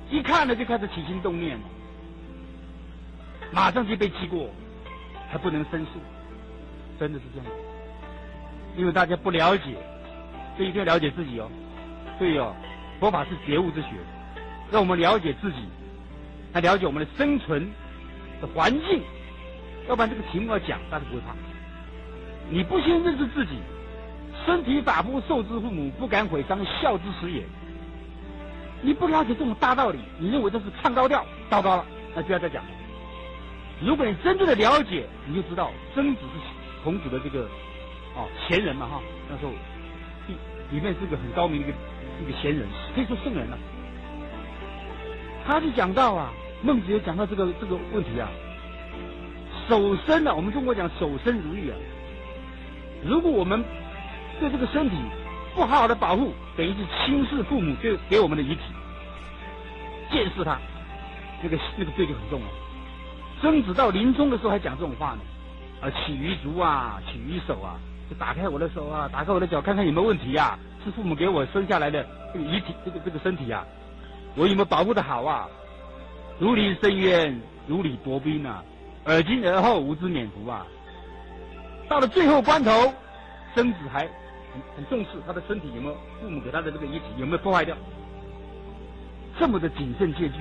一看了就开始起心动念了，马上就被记过，还不能申诉，真的是这样。因为大家不了解，所以一定要了解自己哦。所以哦，佛法是觉悟之学，让我们了解自己，来了解我们的生存的环境，要不然这个题目要讲，大家不会怕。你不先认识自己，身体发肤受之父母，不敢毁伤，孝之始也。你不了解这种大道理，你认为这是唱高调，糟糕了，那不要再讲了。如果你真正的了解，你就知道曾子是孔子的这个贤人嘛哈，那时候里面是个很高明的一个贤人，可以说圣人了。他就讲到啊，孟子也讲到这个问题啊，守身啊，我们中国讲守身如玉啊。如果我们对这个身体不好好的保护，等于是轻视父母给我们的遗体，见识他，那个罪就很重了。曾子到临终的时候还讲这种话呢，起于足啊，起于手啊，就打开我的手啊，打开我的脚，看看有没有问题啊，是父母给我生下来的这个遗体，这个身体啊，我有没有保护的好啊？如临深渊，如履薄冰啊，尔今而后，吾之免服啊。到了最后关头，曾子还很重视他的身体有没有父母给他的这个遗体有没有破坏掉，这么的谨慎戒惧。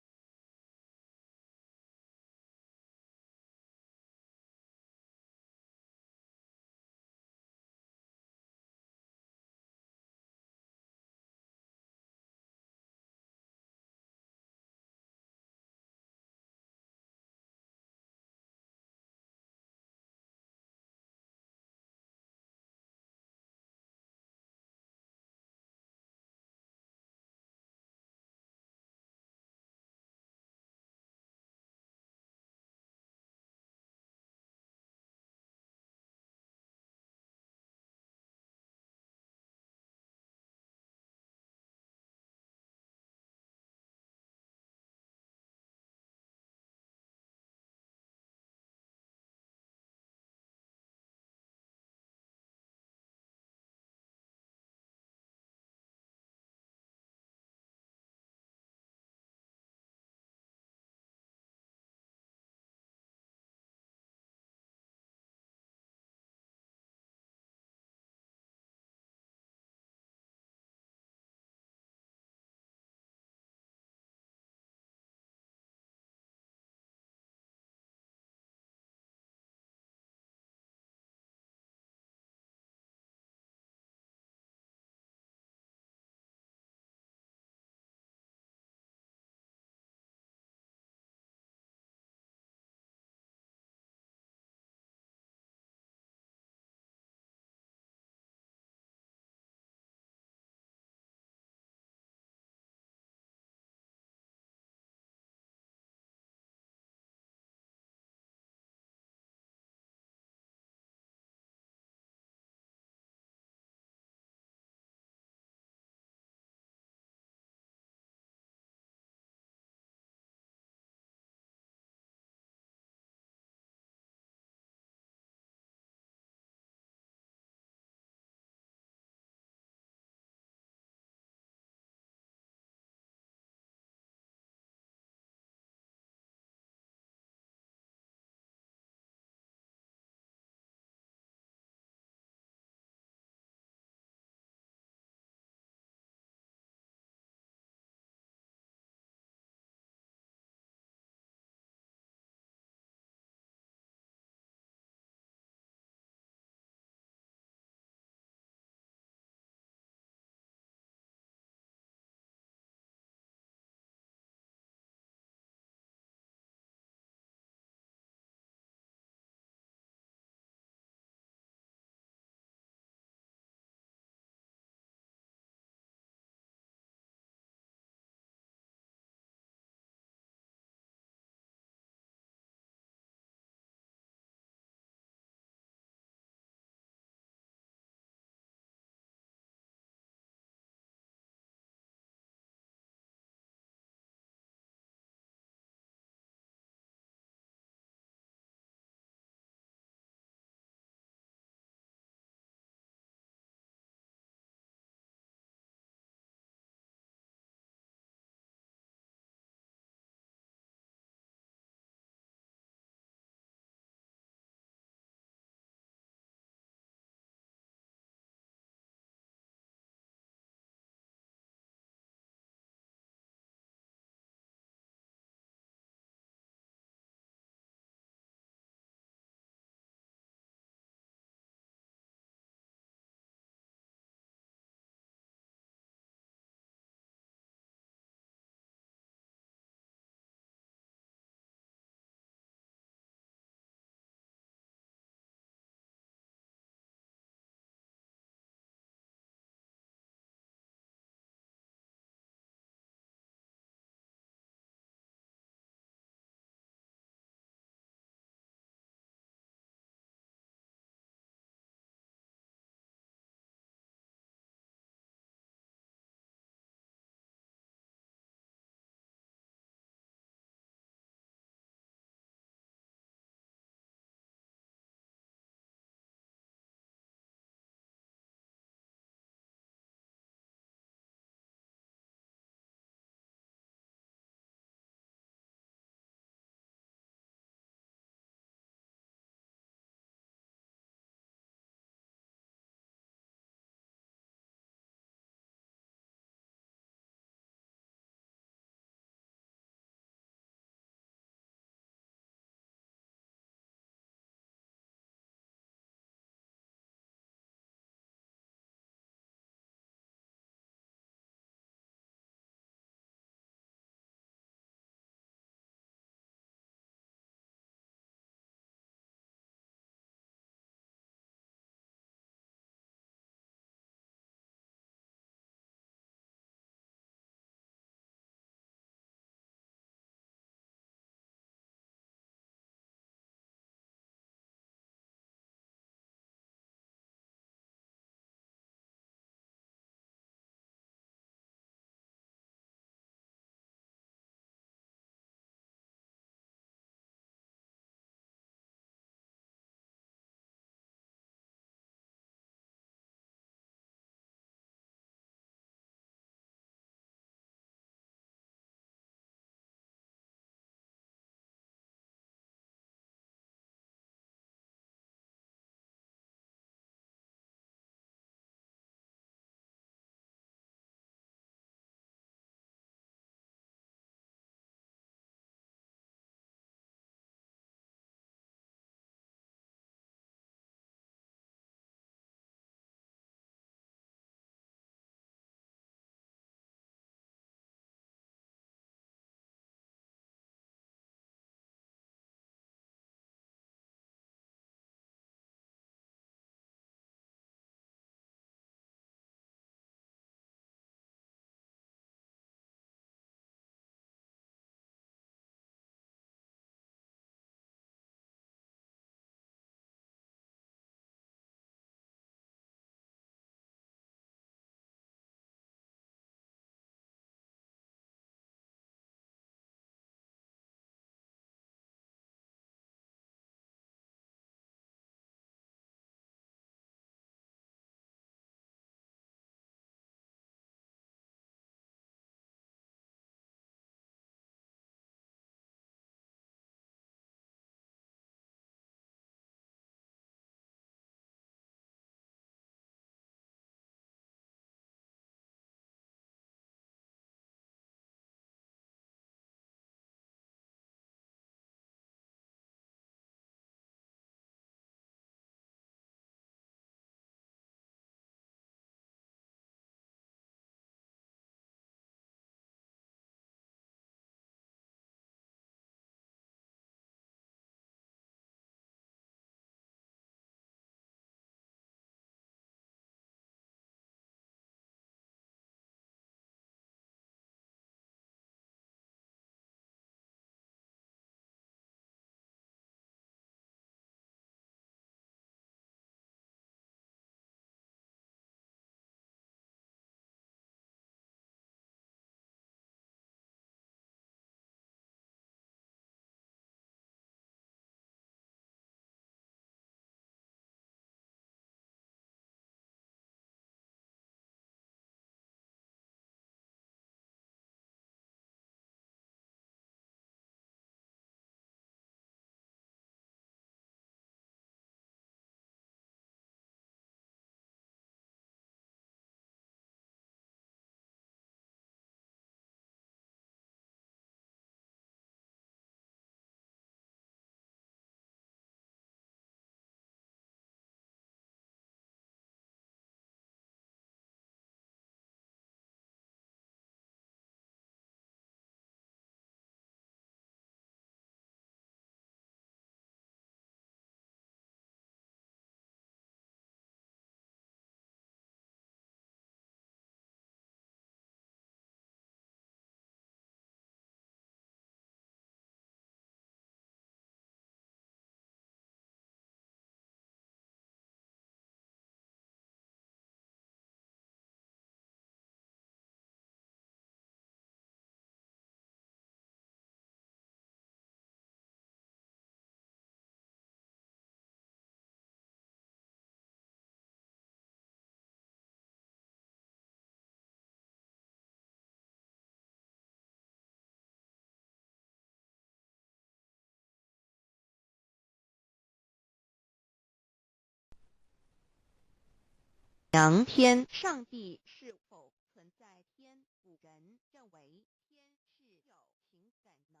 阳天，上帝是否存在天？古人认为天是有情感能。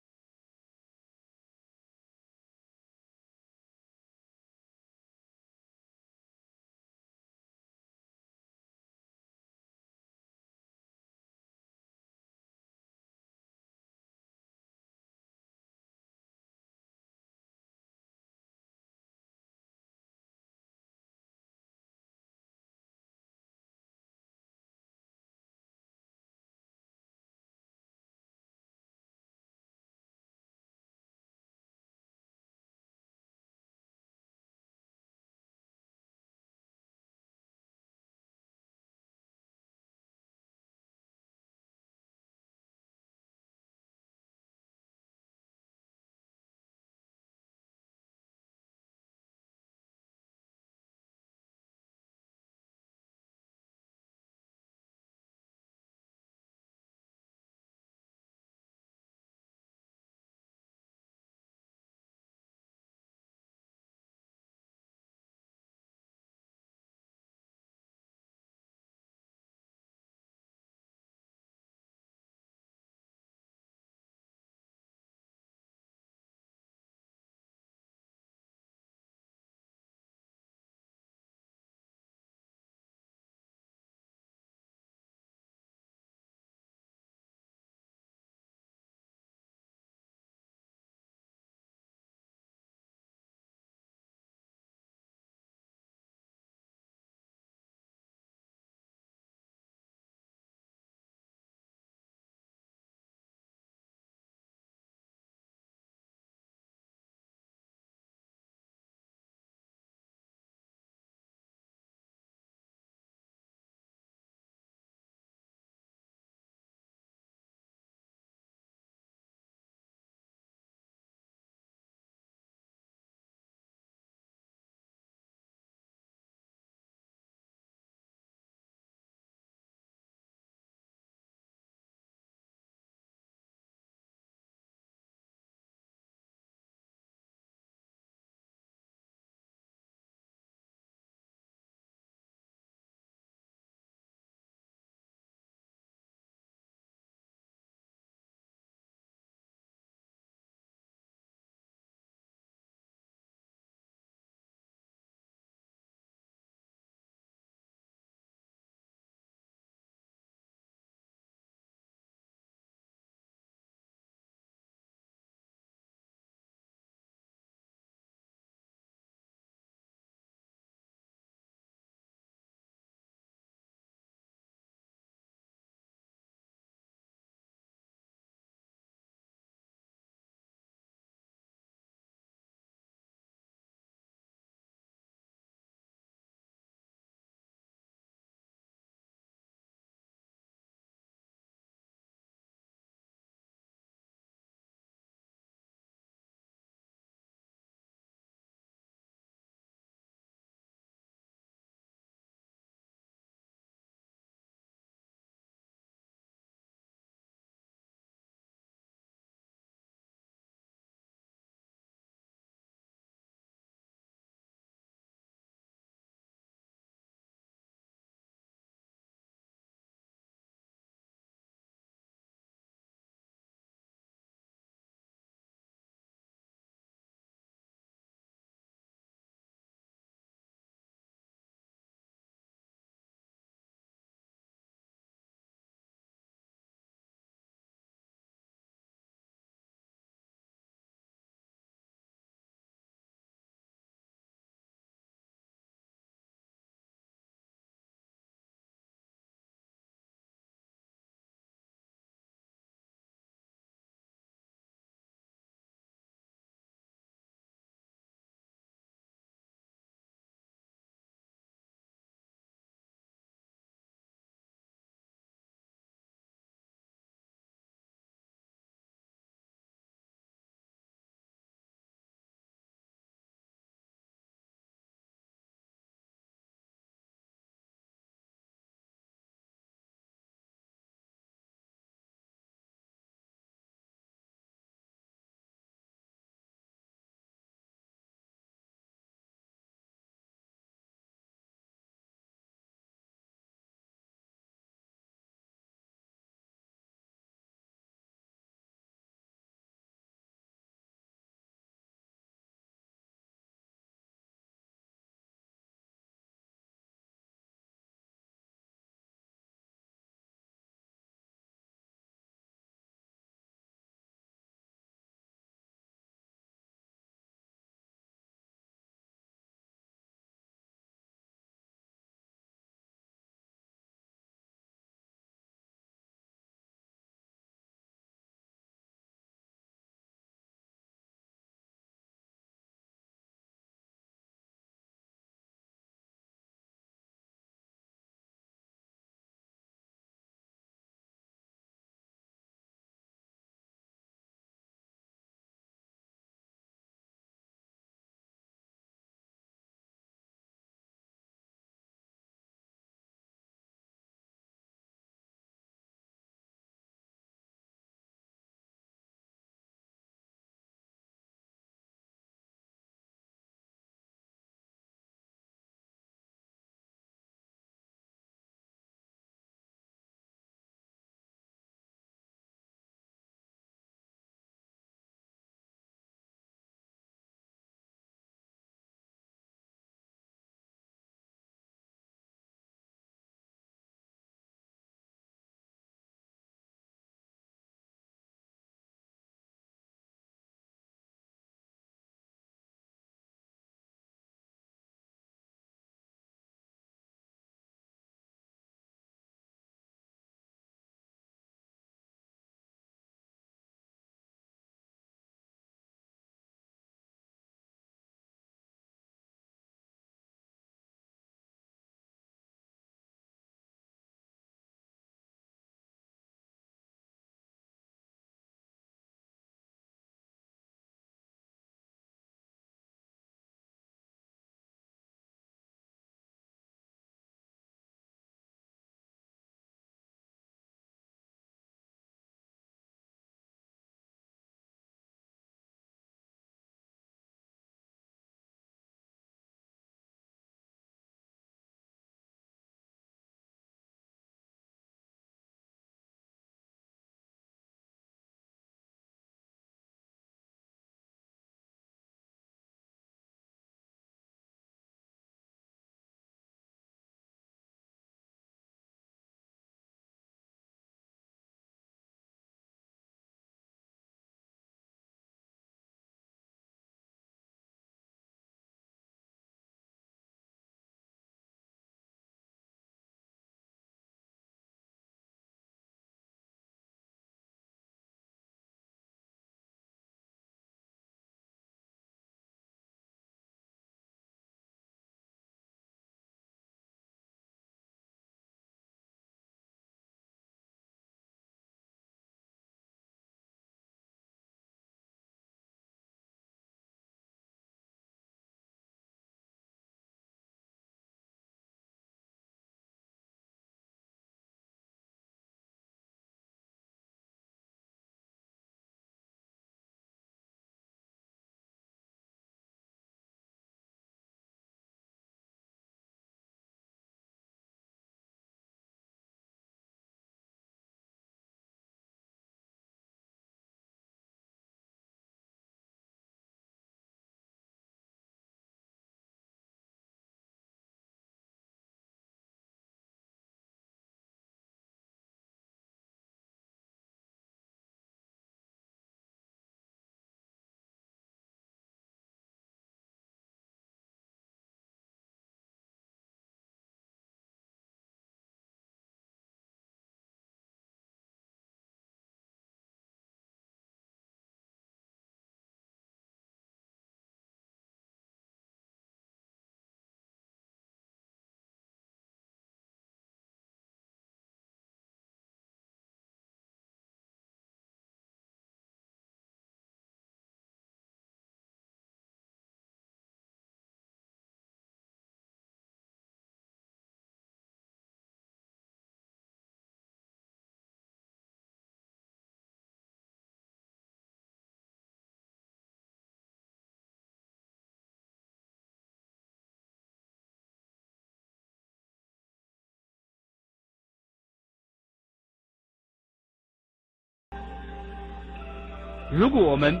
如果我们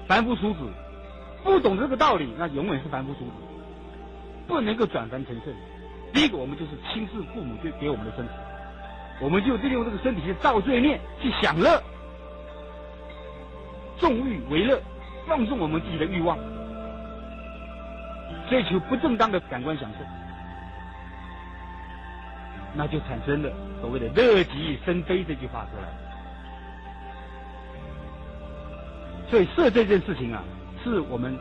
凡夫俗子不懂这个道理，那永远是凡夫俗子，不能够转凡成圣。第一个，我们就是轻视父母给我们的身体，我们就利用这个身体去造罪孽，去享乐，纵欲为乐，放纵我们自己的欲望，追求不正当的感官享受，那就产生了所谓的乐极生悲这句话出来。所以色这件事情啊，是我们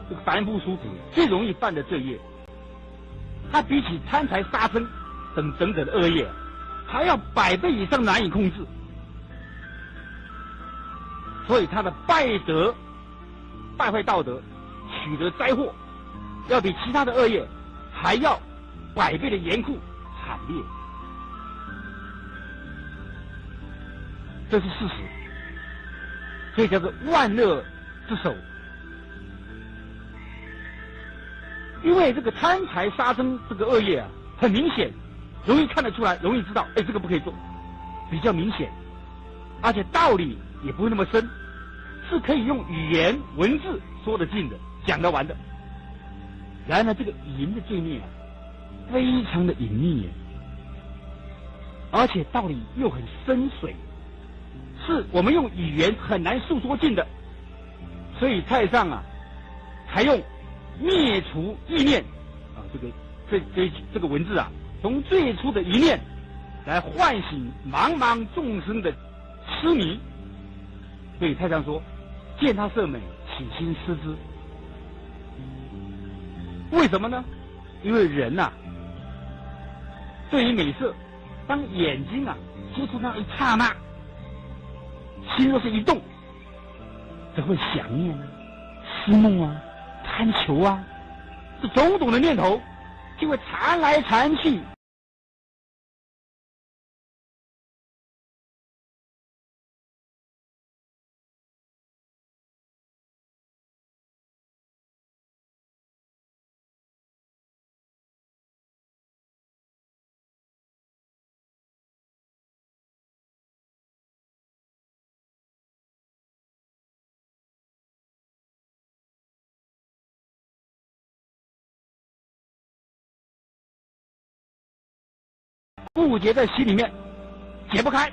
这个凡夫俗子最容易犯的罪业，它比起贪财杀生等等的恶业还要100倍以上难以控制，所以它的败德、败坏道德、取得灾祸，要比其他的恶业还要100倍的严酷惨烈，这是事实。所以叫做万恶之首。因为这个贪财杀生这个恶业啊，很明显，容易看得出来，容易知道，哎，这个不可以做，比较明显，而且道理也不会那么深，是可以用语言文字说得尽的，讲得完的。然而这个淫的罪孽啊，非常的隐秘，而且道理又很深邃，是我们用语言很难诉说尽的。所以太上啊，才用灭除意念啊，这个文字啊，从最初的一念来唤醒茫茫众生的痴迷。所以太上说，见他色美，起心思之。为什么呢？因为人啊，对于美色，当眼睛啊接触那一刹那，心若是一动，则会想念啊、思梦啊、贪求啊，这种种的念头就会缠来缠去。不结在心里面，解不开。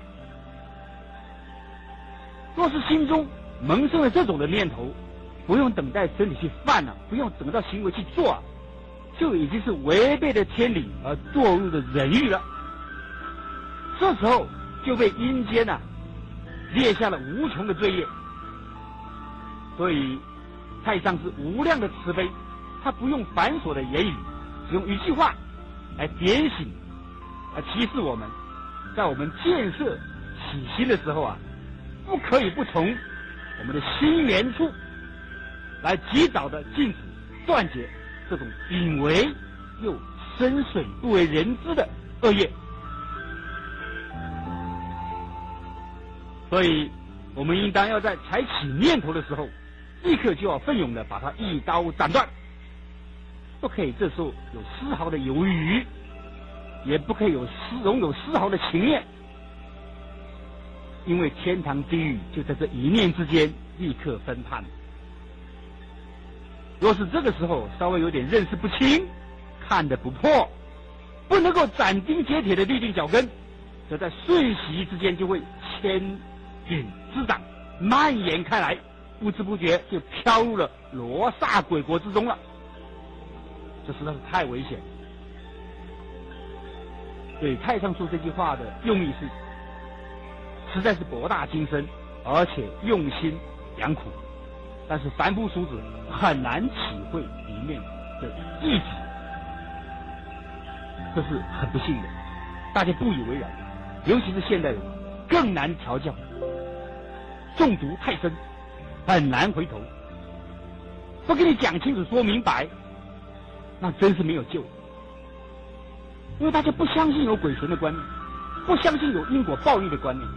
若是心中萌生了这种的念头，不用等待身体去犯了，不用等到行为去做，就已经是违背了天理而堕入的人欲了。这时候就被阴间列下了无穷的罪业。所以太上是无量的慈悲，他不用繁琐的言语，只用一句话来点醒提示我们，在我们建设起心的时候啊，不可以不从我们的心源处来及早的禁止断绝这种隐微又深邃不为人知的恶业。所以我们应当要在才起念头的时候，立刻就要奋勇的把它一刀斩断，不可以这时候有丝毫的犹豫，也不可以容有丝毫的情念，因为天堂地狱就在这一念之间立刻分判。若是这个时候稍微有点认识不清，看得不破，不能够斩钉截铁的立定脚跟，则在瞬息之间就会牵引滋长，蔓延开来，不知不觉就飘入了罗刹鬼国之中了。这实在是太危险。所以太上说这句话的用意是，实在是博大精深，而且用心良苦，但是凡夫俗子很难体会里面的意旨，这是很不幸的。大家不以为然，尤其是现代人更难调教，中毒太深，很难回头。不给你讲清楚说明白，那真是没有救。因为大家不相信有鬼神的观念，不相信有因果报应的观念，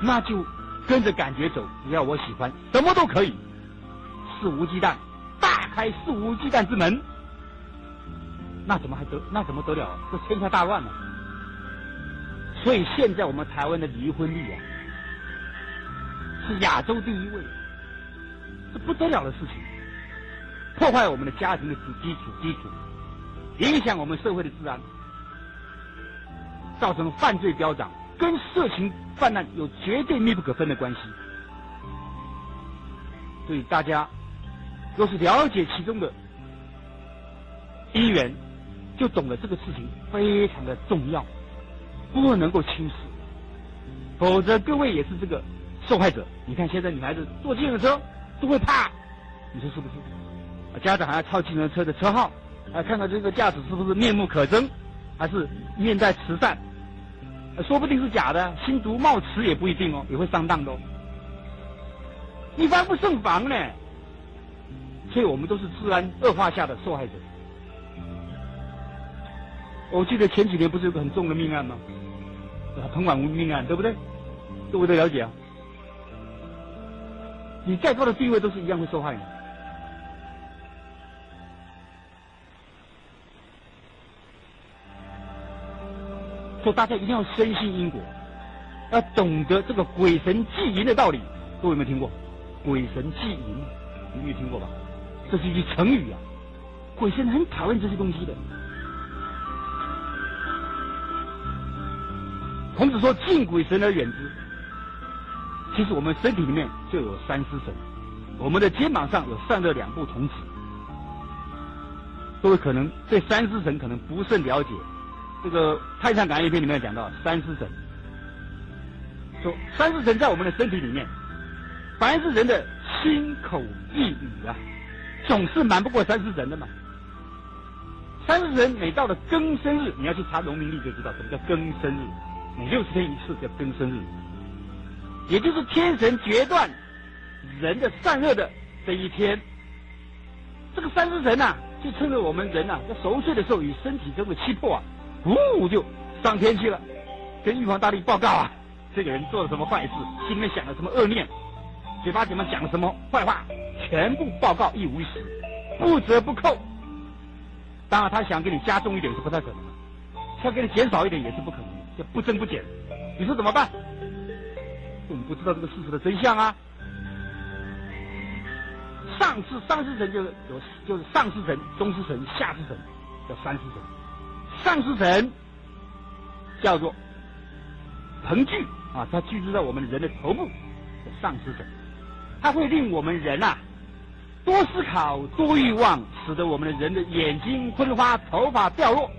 那就跟着感觉走，只要我喜欢，什么都可以，肆无忌惮，大开肆无忌惮之门，那怎么得了？这天下大乱了。所以现在我们台湾的离婚率啊，是亚洲第1位，是不得了的事情，破坏我们的家庭的基础，影响我们社会的治安，造成犯罪飙涨，跟色情泛滥有绝对密不可分的关系。所以大家若是了解其中的因缘，就懂得这个事情非常的重要，不能够轻视，否则各位也是这个受害者。你看现在女孩子坐计程车都会怕，你说是不是？家长还要抄计程车的车号，还看看这个驾驶是不是面目可憎，还是面带慈善，说不定是假的，心毒冒词也不一定哦，也会上当的哦。你防不胜防呢，所以我们都是治安恶化下的受害者。我记得前几年不是有个很重的命案吗？彭婉如命案，对不对？各位都了解啊。你再高的地位都是一样会受害的。所以大家一定要深信因果，要懂得这个鬼神祭淫的道理。各位有没有听过？鬼神祭淫，你没有听过吧？这是一句成语啊。鬼神很讨厌这些东西的。孔子说：“敬鬼神而远之。”其实我们身体里面就有三尸神，我们的肩膀上有善恶2部童子。各位可能对三尸神可能不甚了解。这个《太上感应篇》里面讲到三尸神，说三尸神在我们的身体里面，凡是人的心口意语啊，总是瞒不过三尸神的嘛。三尸神每到了庚申日，你要去查农民历就知道什么叫庚申日，每60天一次叫庚申日，也就是天神决断人的善恶的这一天。这个三尸神啊，就趁着我们人啊在熟睡的时候，与身体中的气魄啊，就上天去了，跟玉皇大帝报告啊，这个人做了什么坏事，心里面想了什么恶念，嘴巴里面讲了什么坏话，全部报告一五一十，不折不扣。当然他想给你加重一点是不太可能的，想给你减少一点也是不可能的，就不增不减。你说怎么办？我们不知道这个事实的真相啊。上尸神就是上尸神、中尸神、下尸神，叫三尸神。上尸神叫做鹏踞啊，它居住在我们人的头部，叫上尸神。它会令我们人啊多思考、多欲望，使得我们的人的眼睛昏花、头发掉落。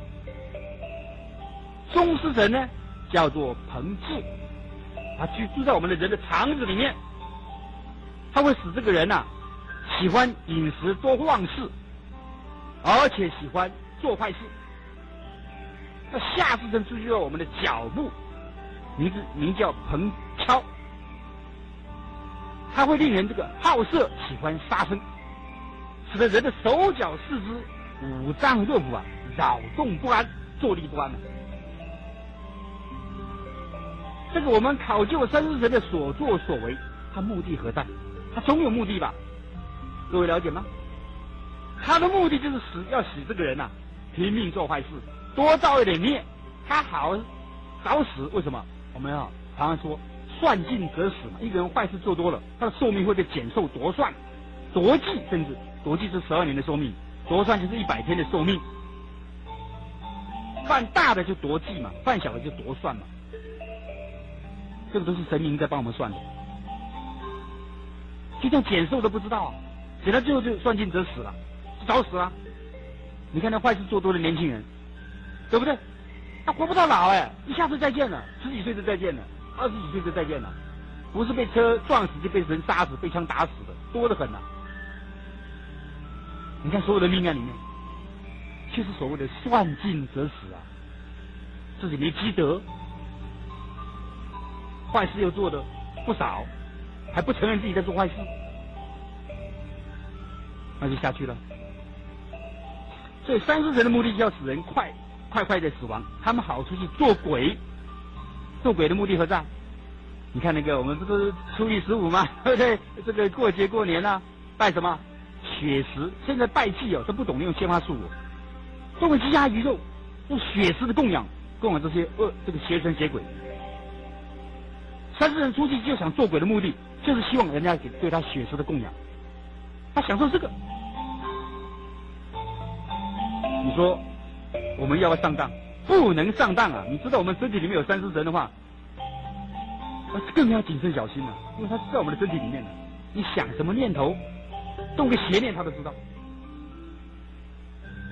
中尸神呢叫做鹏志，它居住在我们的人的肠子里面，它会使这个人啊喜欢饮食多忘事，而且喜欢做坏事。那下尸神居住在我们的脚部，名叫鹏跷，它会令人这个好色，喜欢杀生，使得人的手脚四肢、五脏六腑啊扰动不安，坐立不安。这个我们考究三尸神的所作所为，他目的何在？他总有目的吧？各位了解吗？他的目的就是要使这个人啊拼命做坏事，多造一点孽，他好早死。为什么？我们啊常常说算尽则死嘛，一个人坏事做多了，他的寿命会被减寿夺算、夺计，甚至夺计是12年的寿命，夺算就是100天的寿命。犯大的就夺计嘛，犯小的就夺算嘛，这个都是神明在帮我们算的。就像减寿都不知道啊，减到最后就算尽则死了，就早死了。你看那坏事做多的年轻人，对不对？他活不到老一下子再见了，10几岁就再见了，20几岁就再见了，不是被车撞死就被人杀死、被枪打死的，多得很啊。你看所有的命案里面，就是所谓的算尽则死啊，自己没积德，坏事又做的不少，还不承认自己在做坏事，那就下去了。所以三尸神的目的是要使人快的死亡，他们好出去做鬼。做鬼的目的何在？你看那个我们这个初一15嘛，对不对？这个过节过年啊，拜什么血食？现在拜祭都不懂得用鲜花素，作为鸡鸭鱼肉，用血食的供养，供养这些这个邪神邪鬼。三世人出去就想做鬼的目的，就是希望人家对他血食的供养，他享受这个。你说我们要不要上当？不能上当啊！你知道我们身体里面有三世神的话，更要谨慎小心了，因为他在我们的身体里面呢。你想什么念头，动个邪念他都知道。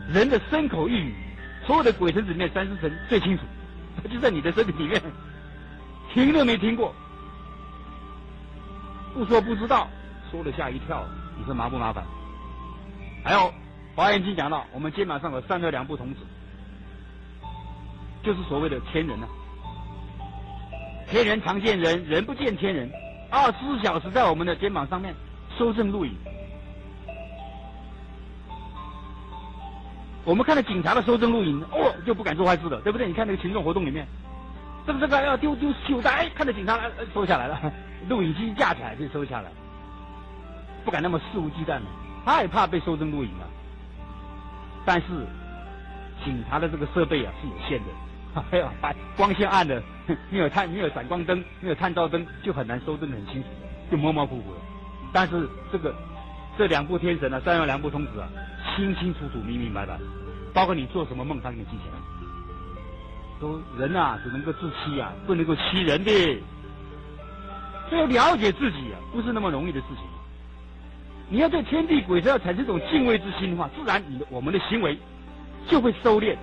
人的身口意语，所有的鬼神里面三世神最清楚，他就在你的身体里面，听都没听过。不说不知道，说了吓一跳，你说麻不麻烦？还有《华严经》讲到，我们肩膀上有3、2、2部童子，就是所谓的天人啊。天人常见人，人不见天人，24小时在我们的肩膀上面收证录影。我们看到警察的收证录影，就不敢做坏事了，对不对？你看那个群众活动里面，这个要丢袖带，看着警察收下来了，录影机架起来就收下来，不敢那么肆无忌惮了，害怕被收证录影了。但是警察的这个设备啊是有限的，还有光线暗的，没有闪光灯，没有探照灯，就很难收证得很清楚，就模模糊糊的。但是这2部天神啊，3、2、2部童子啊，清清楚楚、明明白白，包括你做什么梦，他给你记起来。说人啊，只能够自欺啊，不能够欺人的。所以要了解自己啊，不是那么容易的事情。你要对天地鬼神要产生一种敬畏之心的话，自然我们的行为就会收敛，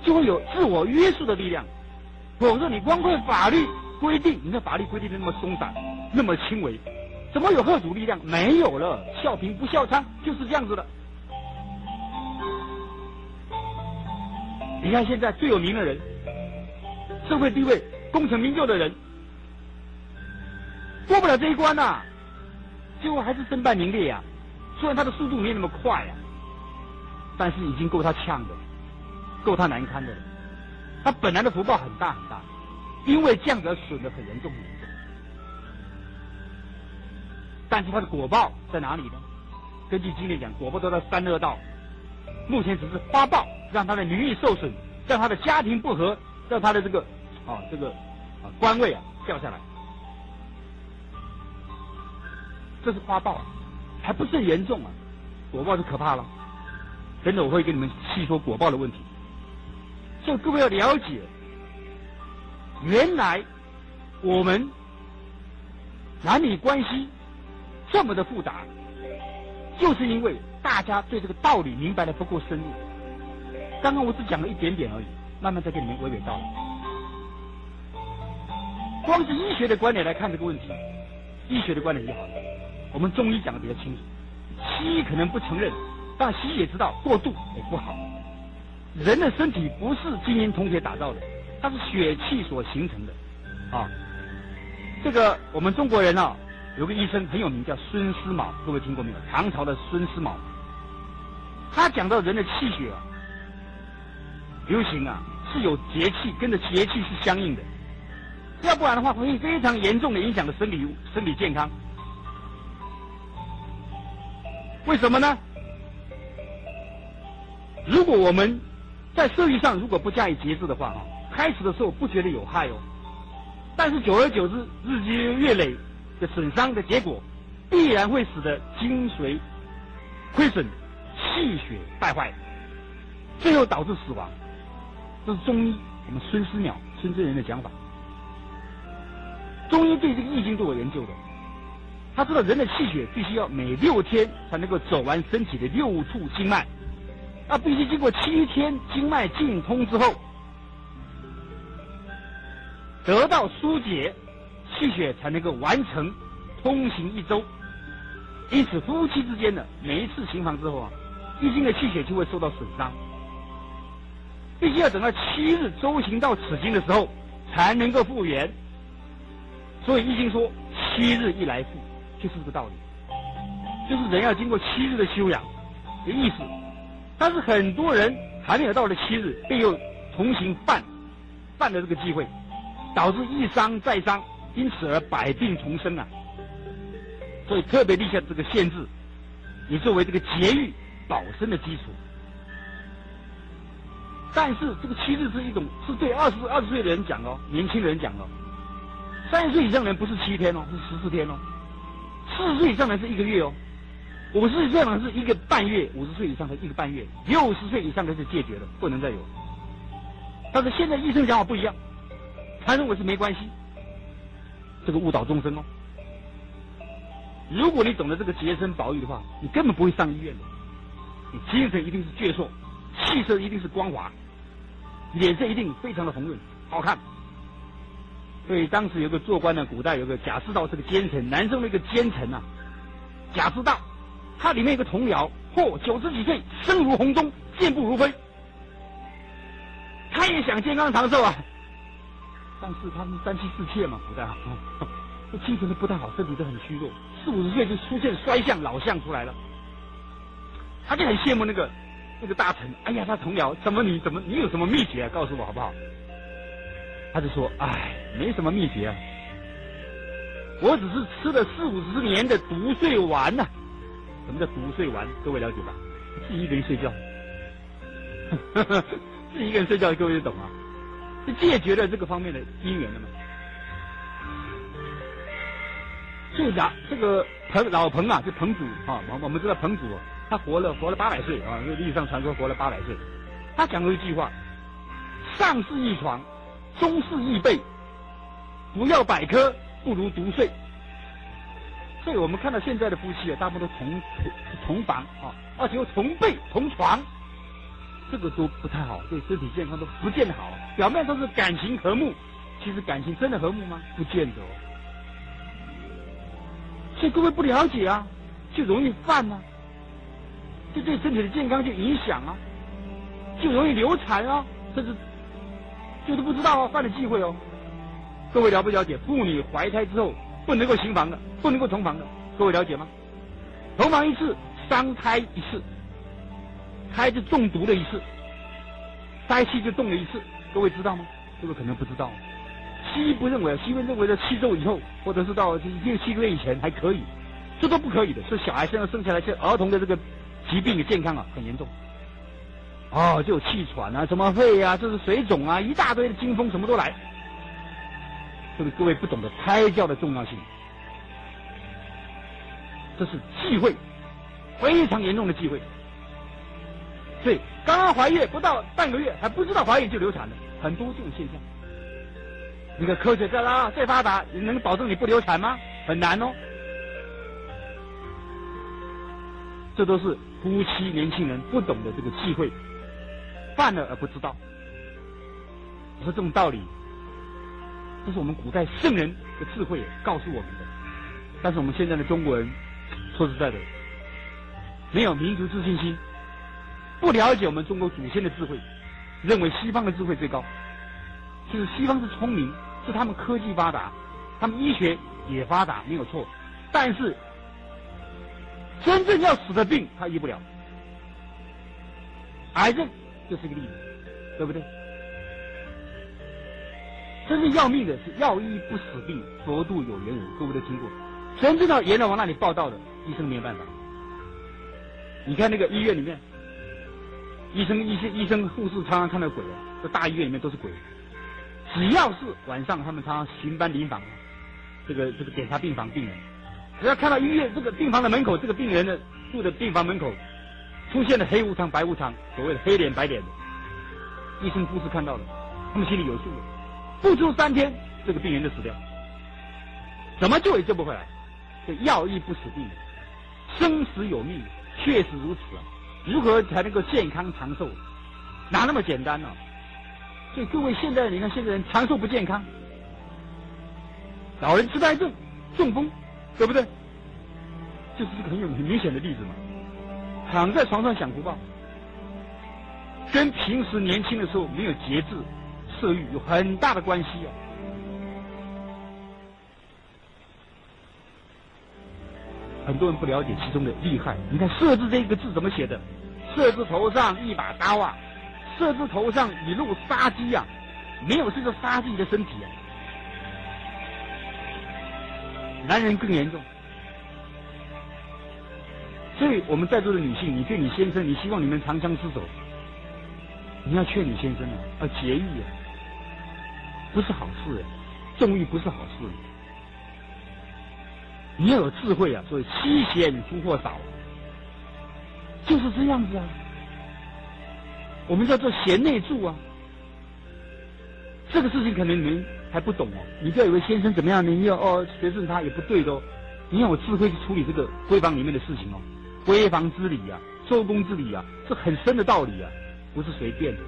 就会有自我约束的力量。否则你光会法律规定，你看法律规定的那么松散，那么轻微，怎么有吓阻力量？没有了，笑贫不笑娼就是这样子的。你看现在最有名的人，社会地位功成名就的人，过不了这一关呐，最后还是身败名裂呀。虽然他的速度没有那么快呀，但是已经够他呛的，够他难堪的了。他本来的福报很大很大，因为这样子而损得很严重很严重。但是他的果报在哪里呢？根据经典讲，果报都在3、2道，目前只是花报，让他的名誉受损，让他的家庭不和，让他的这个官位啊掉下来，这是花报啊，还不是很严重啊，果报就可怕了。真的，我会跟你们细说果报的问题。所以各位要了解，原来我们男女关系这么的复杂，就是因为大家对这个道理明白的不够深入。刚刚我只讲了一点点而已，慢慢再给你们娓娓道来。光是医学的观点来看这个问题，医学的观点就好了。我们中医讲的比较清楚，西医可能不承认，但西医也知道过度也不好。人的身体不是金银铜铁打造的，它是血气所形成的啊。这个我们中国人啊，有个医生很有名，叫孙思邈，各位听过没有？唐朝的孙思邈，他讲到人的气血啊，流行啊是有节气，跟着节气是相应的，要不然的话会非常严重的影响的身体健康。为什么呢？如果我们在社会上如果不加以节制的话，开始的时候不觉得有害哦，但是久而久之，日积月累的损伤的结果，必然会使得精髓亏损，气血败坏，最后导致死亡。这是中医我们孙思邈孙真人的讲法。中医对这个易经都有研究的，他知道人的气血必须要每6天才能够走完身体的6处经脉，那必须经过7天经脉尽通之后，得到疏解，气血才能够完成通行1周。因此夫妻之间的每一次行房之后啊，易经的气血就会受到损伤，必须要等到7日周行到此经的时候才能够复原。所以易经说7日一来复，就是这个道理，就是人要经过7日的修养的意思。但是很多人还没有到了7日，便又同行犯的这个机会，导致一伤再伤，因此而百病丛生啊。所以特别立下这个限制，以作为这个节欲保身的基础。但是这个7日是一种是对20岁的人讲哦，年轻人讲哦。30岁以上的人不是7天哦，是14天哦。40岁以上的人是1个月哦。50岁以上的人是1个半月，50岁以上的1个半月，60岁以上的是戒绝了，不能再有。但是现在医生讲法不一样，他认为是没关系，这个误导众生哦。如果你懂得这个洁身保育的话，你根本不会上医院的。你精神一定是矍铄，气色一定是光滑，脸色一定非常的红润好看。所以当时有个做官的，古代有个贾似道，是个奸臣，南宋那个奸臣啊，贾似道，他里面有个同僚，90几岁，声如洪钟，健步如飞。他也想健康长寿啊，但是他们3妻4妾嘛，古代这精神都不太好，身体都很虚弱，40、50岁就出现衰相、老相出来了。他就很羡慕那个大臣，哎呀，他同僚，你有什么秘诀啊？告诉我好不好？他就说，哎，没什么秘诀啊，我只是吃了40、50年的毒睡丸呐。什么叫毒睡丸？各位了解吧？自己一个人睡觉，自己一个人睡觉，各位就懂啊，是戒绝了这个方面的因缘了嘛。所以这个老彭啊，这彭祖啊，我们知道彭祖啊，他活了800岁啊，历史上传说活了800岁。他讲过一句话：上是一床，中是一被，不要百科，不如独睡。所以我们看到现在的夫妻啊，大部分都同房啊，而且又同被同床，这个都不太好，对身体健康都不见得好。表面都是感情和睦，其实感情真的和睦吗？不见得哦。所以各位不了解啊，就容易犯啊，就对身体的健康就影响啊，就容易流产啊，甚至就是不知道啊，犯了忌讳哦。各位了不了解？妇女怀胎之后不能够行房的，不能够同房的，各位了解吗？同房一次，伤胎一次，胎就中毒了一次，胎气就动了一次，各位知道吗？各位可能不知道。西医不认为，西医认为在7周以后，或者是到7个月以前还可以，这都不可以的。是小孩生下来，儿童的这个疾病的健康啊很严重。哦，就有气喘啊，什么肺啊，这是水肿啊，一大堆的惊风什么都来。这个各位不懂得胎教的重要性，这是忌讳，非常严重的忌讳。所以刚刚怀孕不到半个月还不知道怀孕就流产了，很多这种现象。你看科学再发达，能保证你不流产吗？很难哦。这都是夫妻年轻人不懂的这个忌讳，犯了而不知道。我说这种道理，这是我们古代圣人的智慧告诉我们的。但是我们现在的中国人，说实在的，没有民族自信心，不了解我们中国祖先的智慧，认为西方的智慧最高。其实西方是聪明，是他们科技发达，他们医学也发达，没有错。但是真正要死的病，他医不了。癌症就是一个例子，对不对？真正要命的是药医不死病，佛度有缘人，各位都听过。真正到阎罗王那里报道的，医生没有办法。你看那个医院里面，医生、护士常常看到鬼啊，这大医院里面都是鬼。只要是晚上，他们常常巡班临房，这个检查病房病人，只要看到医院这个病房的门口，这个病人的住的病房门口出现了黑无常、白无常，所谓的黑脸白脸的，医生、护士看到了，他们心里有数了。不出3天，这个病人就死掉，怎么救也救不回来。这药医不死病，生死有命，确实如此啊！如何才能够健康长寿？哪那么简单呢？所以各位现在你看现在人长寿不健康，老人痴呆症、中风，对不对？就是这个很明显的例子嘛。躺在床上享福报，跟平时年轻的时候没有节制色欲有很大的关系啊。很多人不了解其中的厉害。你看“色”字这个字怎么写的？“色”字头上一把刀啊，“色”字头上一路杀机啊，没有这个杀自己的身体啊。男人更严重。所以我们在座的女性，你对你先生，你希望你们长相厮守，你要劝你先生要节欲不是好事纵欲不是好事。你要有智慧所以妻贤夫祸少，就是这样子我们叫做贤内助这个事情可能你们还不懂你不要以为先生怎么样你要随顺他也不对的你要有智慧去处理这个闺房里面的事情闺房之礼周公之礼是很深的道理不是随便的。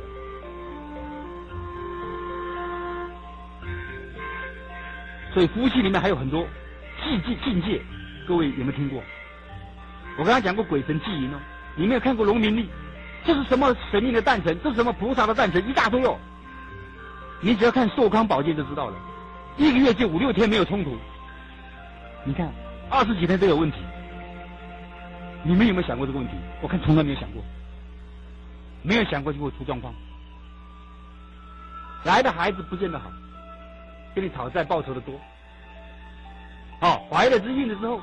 所以夫妻里面还有很多境界，各位有没有听过？我刚刚讲过鬼神祭淫你没有看过农民历？这是什么神明的诞辰？这是什么菩萨的诞辰？一大堆你只要看寿康宝鉴就知道了，一个月就5、6天没有冲突，你看20几天都有问题。你们有没有想过这个问题？我看从来没有想过，没有想过就会出状况。来的孩子不见得好，跟你讨债报酬的多。怀了之孕的时候，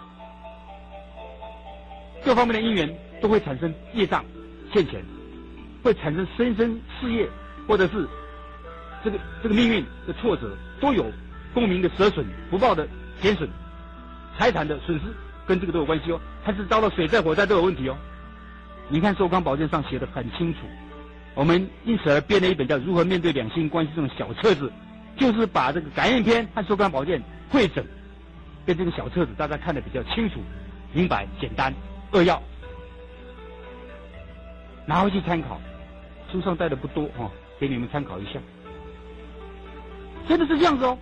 各方面的因缘都会产生业障现前，会产生生事业或者是这个命运的挫折，都有功名的折损、福报的减损、财产的损失，跟这个都有关系还是遭到水灾火灾都有问题你看寿康宝鉴上写的很清楚，我们因此而编了一本叫《如何面对两性关系》这种小册子，就是把这个感应篇和寿康宝鉴汇整，跟这个小册子大家看得比较清楚、明白、简单、扼要，拿回去参考。书上带的不多给你们参考一下。真的是这样子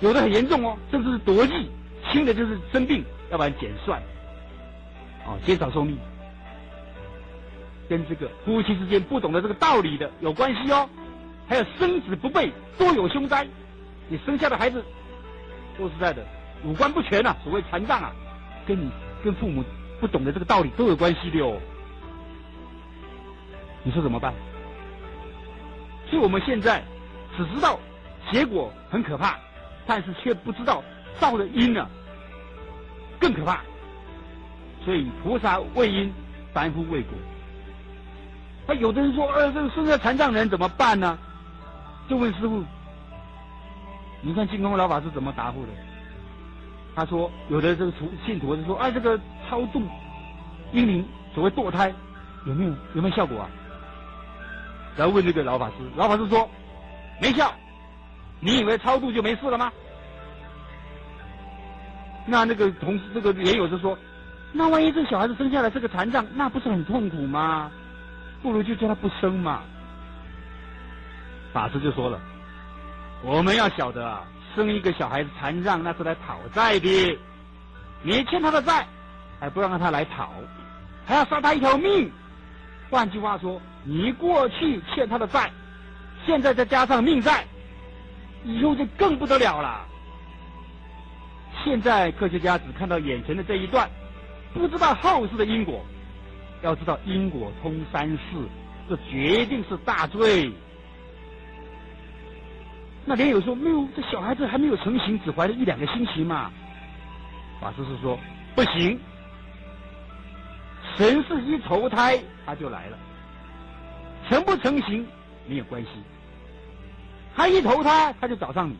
有的很严重甚至是夺计，轻的就是生病，要不然减算减少寿命，跟这个夫妻之间不懂得这个道理的有关系还有生子不备，多有凶灾。你生下的孩子说实在的五官不全所谓残障跟父母不懂得这个道理都有关系的你说怎么办？所以我们现在只知道结果很可怕，但是却不知道造的因更可怕。所以菩萨为因，凡夫为果。有的人说这个生下残障人怎么办呢？就问师父，你看净空老法师怎么答复的？他说有的这个信徒就说这个超度婴灵，所谓堕胎有没有效果然后问这个老法师，老法师说没效。你以为超度就没事了吗？那个同事这个也有就说，那万一这小孩子生下来是个残障，那不是很痛苦吗？不如就叫他不生嘛。法师就说了，我们要晓得生一个小孩子残障那是来讨债的，你欠他的债还不让他来讨，还要杀他一条命。换句话说，你过去欠他的债，现在再加上命债，以后就更不得了了。现在科学家只看到眼前的这一段，不知道后世的因果。要知道因果通三世，这决定是大罪。那莲友说没有，这小孩子还没有成型，只怀了1、2个星期嘛。法师是说不行，神是一投胎他就来了，成不成型没有关系，他一投胎他就找上你，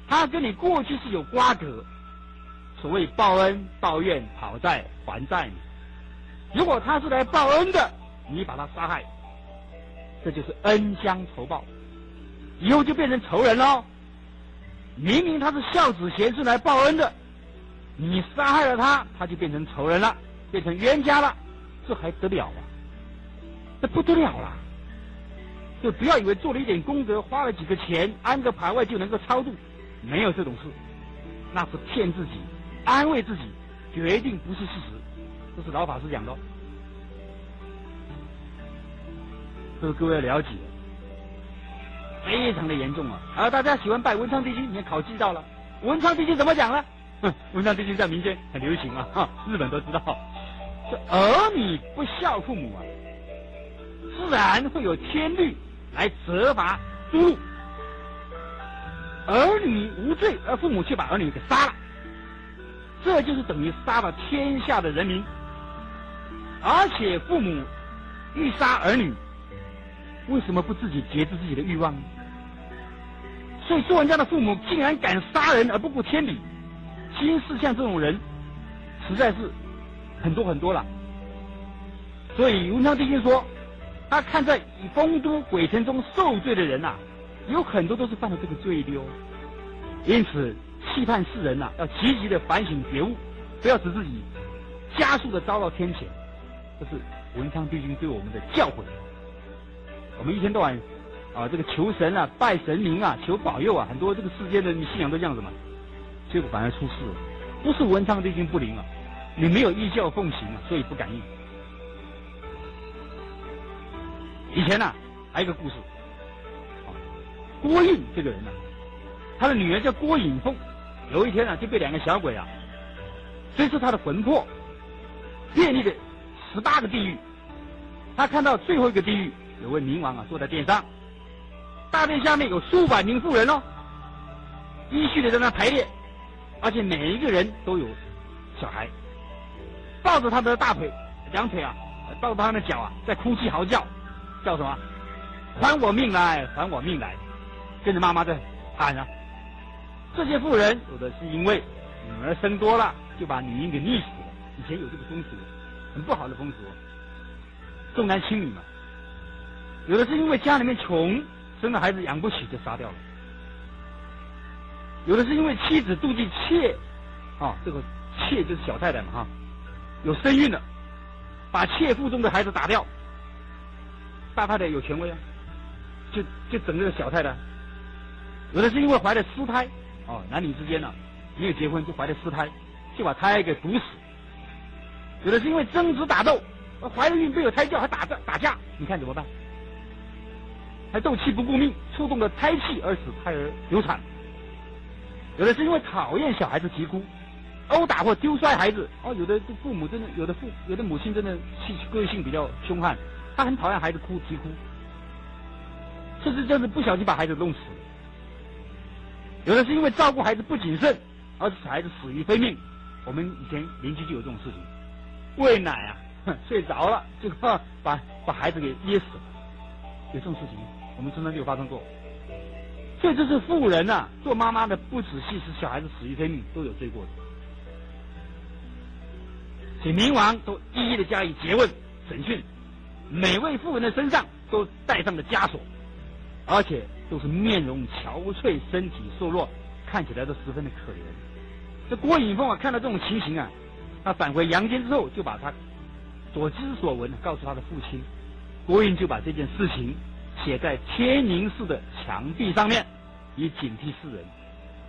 他跟你过去是有瓜葛，所谓报恩报怨讨债还债。如果他是来报恩的，你把他杀害，这就是恩将仇报，以后就变成仇人喽。明明他是孝子贤孙来报恩的，你杀害了他，他就变成仇人了，变成冤家了，这还得了这不得了了。就不要以为做了一点功德，花了几个钱，安个牌位就能够超度，没有这种事，那是骗自己，安慰自己，决定不是事实。这是老法师讲的这个各位要了解，非常的严重大家喜欢拜文昌帝君，你看考记到了，文昌帝君怎么讲呢？文昌帝君在民间很流行日本都知道，这儿女不孝父母自然会有天律来责罚诸路。儿女无罪，而父母却把儿女给杀了，这就是等于杀了天下的人民。而且父母欲杀儿女，为什么不自己节制自己的欲望呢？所以做人家的父母竟然敢杀人而不顾天理，今世像这种人实在是很多很多了。所以文昌帝君说，他看在以丰都鬼城中受罪的人有很多都是犯了这个罪的哦。因此期盼世人要积极的反省觉悟，不要使自己加速的遭到天谴。这是文昌帝君对我们的教诲。我们一天到晚这个求神拜神明求保佑很多这个世间的信仰都这样子嘛，结果反而出事了。不是文昌帝君不灵你没有依教奉行所以不感应。以前还有一个故事，郭印这个人他的女儿叫郭颖凤，有一天就被2个小鬼追出他的魂魄，遍历了18个地狱。他看到最后一个地狱有位冥王坐在殿上，大殿下面有数百名妇人依序的在那排列，而且每一个人都有小孩，抱着他的大腿2腿抱着他的脚在哭泣嚎叫，叫什么？还我命来，还我命来，跟着妈妈在喊这些妇人有的是因为女儿生多了就把女婴给溺死了，以前有这个风俗，很不好的风俗，重男轻女嘛。有的是因为家里面穷，生了孩子养不起就杀掉了。有的是因为妻子妒忌妾这个妾就是小太太嘛有身孕了，把妾腹中的孩子打掉。大太太有权威就整这个小太太。有的是因为怀了私胎男女之间没有结婚就怀了私胎，就把胎给毒死。有的是因为争执打斗，怀了孕没有胎教还打架，你看怎么办？还斗气不顾命，触动了胎气而使胎儿流产。有的是因为讨厌小孩子啼哭，殴打或丢摔孩子有的父母真的，有的母亲真的个性比较凶悍，她很讨厌孩子啼哭，甚至就是不小心把孩子弄死。有的是因为照顾孩子不谨慎，而使孩子死于非命。我们以前邻居就有这种事情，喂奶睡着了就把孩子给噎死了，有这种事情，我们身上就有发生过。所以这是妇人做妈妈的不仔细，使小孩子死于非命，都有罪过的。所以冥王都一一的加以诘问审讯，每位妇人的身上都带上了枷锁，而且都是面容憔悴，身体瘦弱，看起来都十分的可怜。这郭颖凤看到这种情形他返回阳间之后，就把他所知所闻告诉他的父亲。郭印就把这件事情写在天宁寺的墙壁上面，以警惕世人。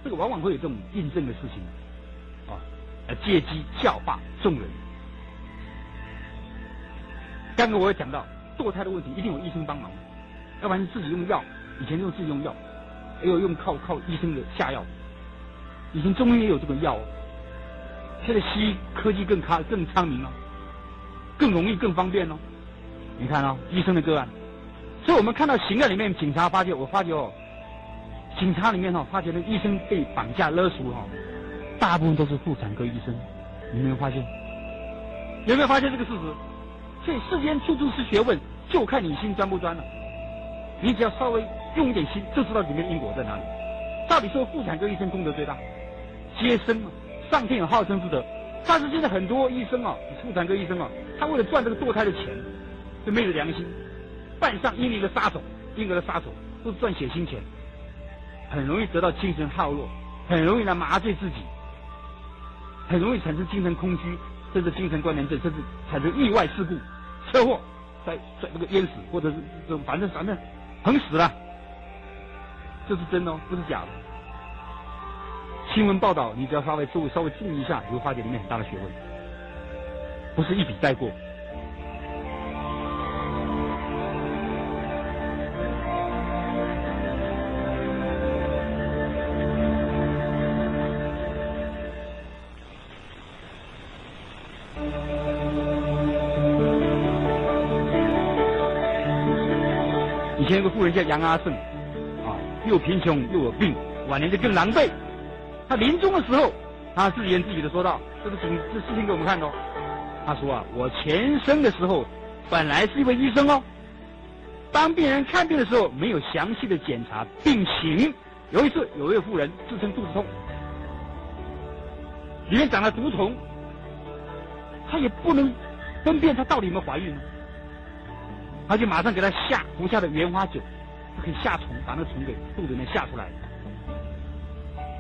这个往往会有这种印证的事情借机教化众人。刚刚我有讲到堕胎的问题，一定有医生帮忙，要不然自己用药。以前用自己用药，也有用靠医生的下药。以前中医也有这个药现在西医科技更昌明更容易更方便你看医生的个案。所以我们看到刑案里面，警察发觉警察里面发觉那医生被绑架勒赎大部分都是妇产科医生。你有没有发现？有没有发现这个事实？所以世间处处是学问，就看你心专不专了。你只要稍微用一点心，就知道里面因果在哪里。照理说，妇产科医生功德最大，接生上天有好生之德。但是现在很多医生妇产科医生他为了赚这个堕胎的钱，就昧着良心，扮上婴儿的杀手，都是赚血腥钱，很容易得到精神耗弱，很容易来麻醉自己，很容易产生精神空虚，甚至精神关联症，甚至产生意外事故、车祸，在这个淹死，或者是反正横死了。这是真的不是假的。新闻报道你只要稍微注意一下，你会发觉里面很大的学问，不是一笔带过。以前有个妇人叫杨阿胜又贫穷又有病，晚年就更狼狈。他临终的时候，他自言自语的说道：“这事情给我们看他说我前生的时候本来是一位医生当病人看病的时候，没有详细的检查病情。有一次，有一位妇人自称肚子痛，里面长了毒虫，她也不能分辨她到底有没有怀孕呢，他就马上给她服下的原花酒，就可以下虫，把那个虫给肚子里面下出来，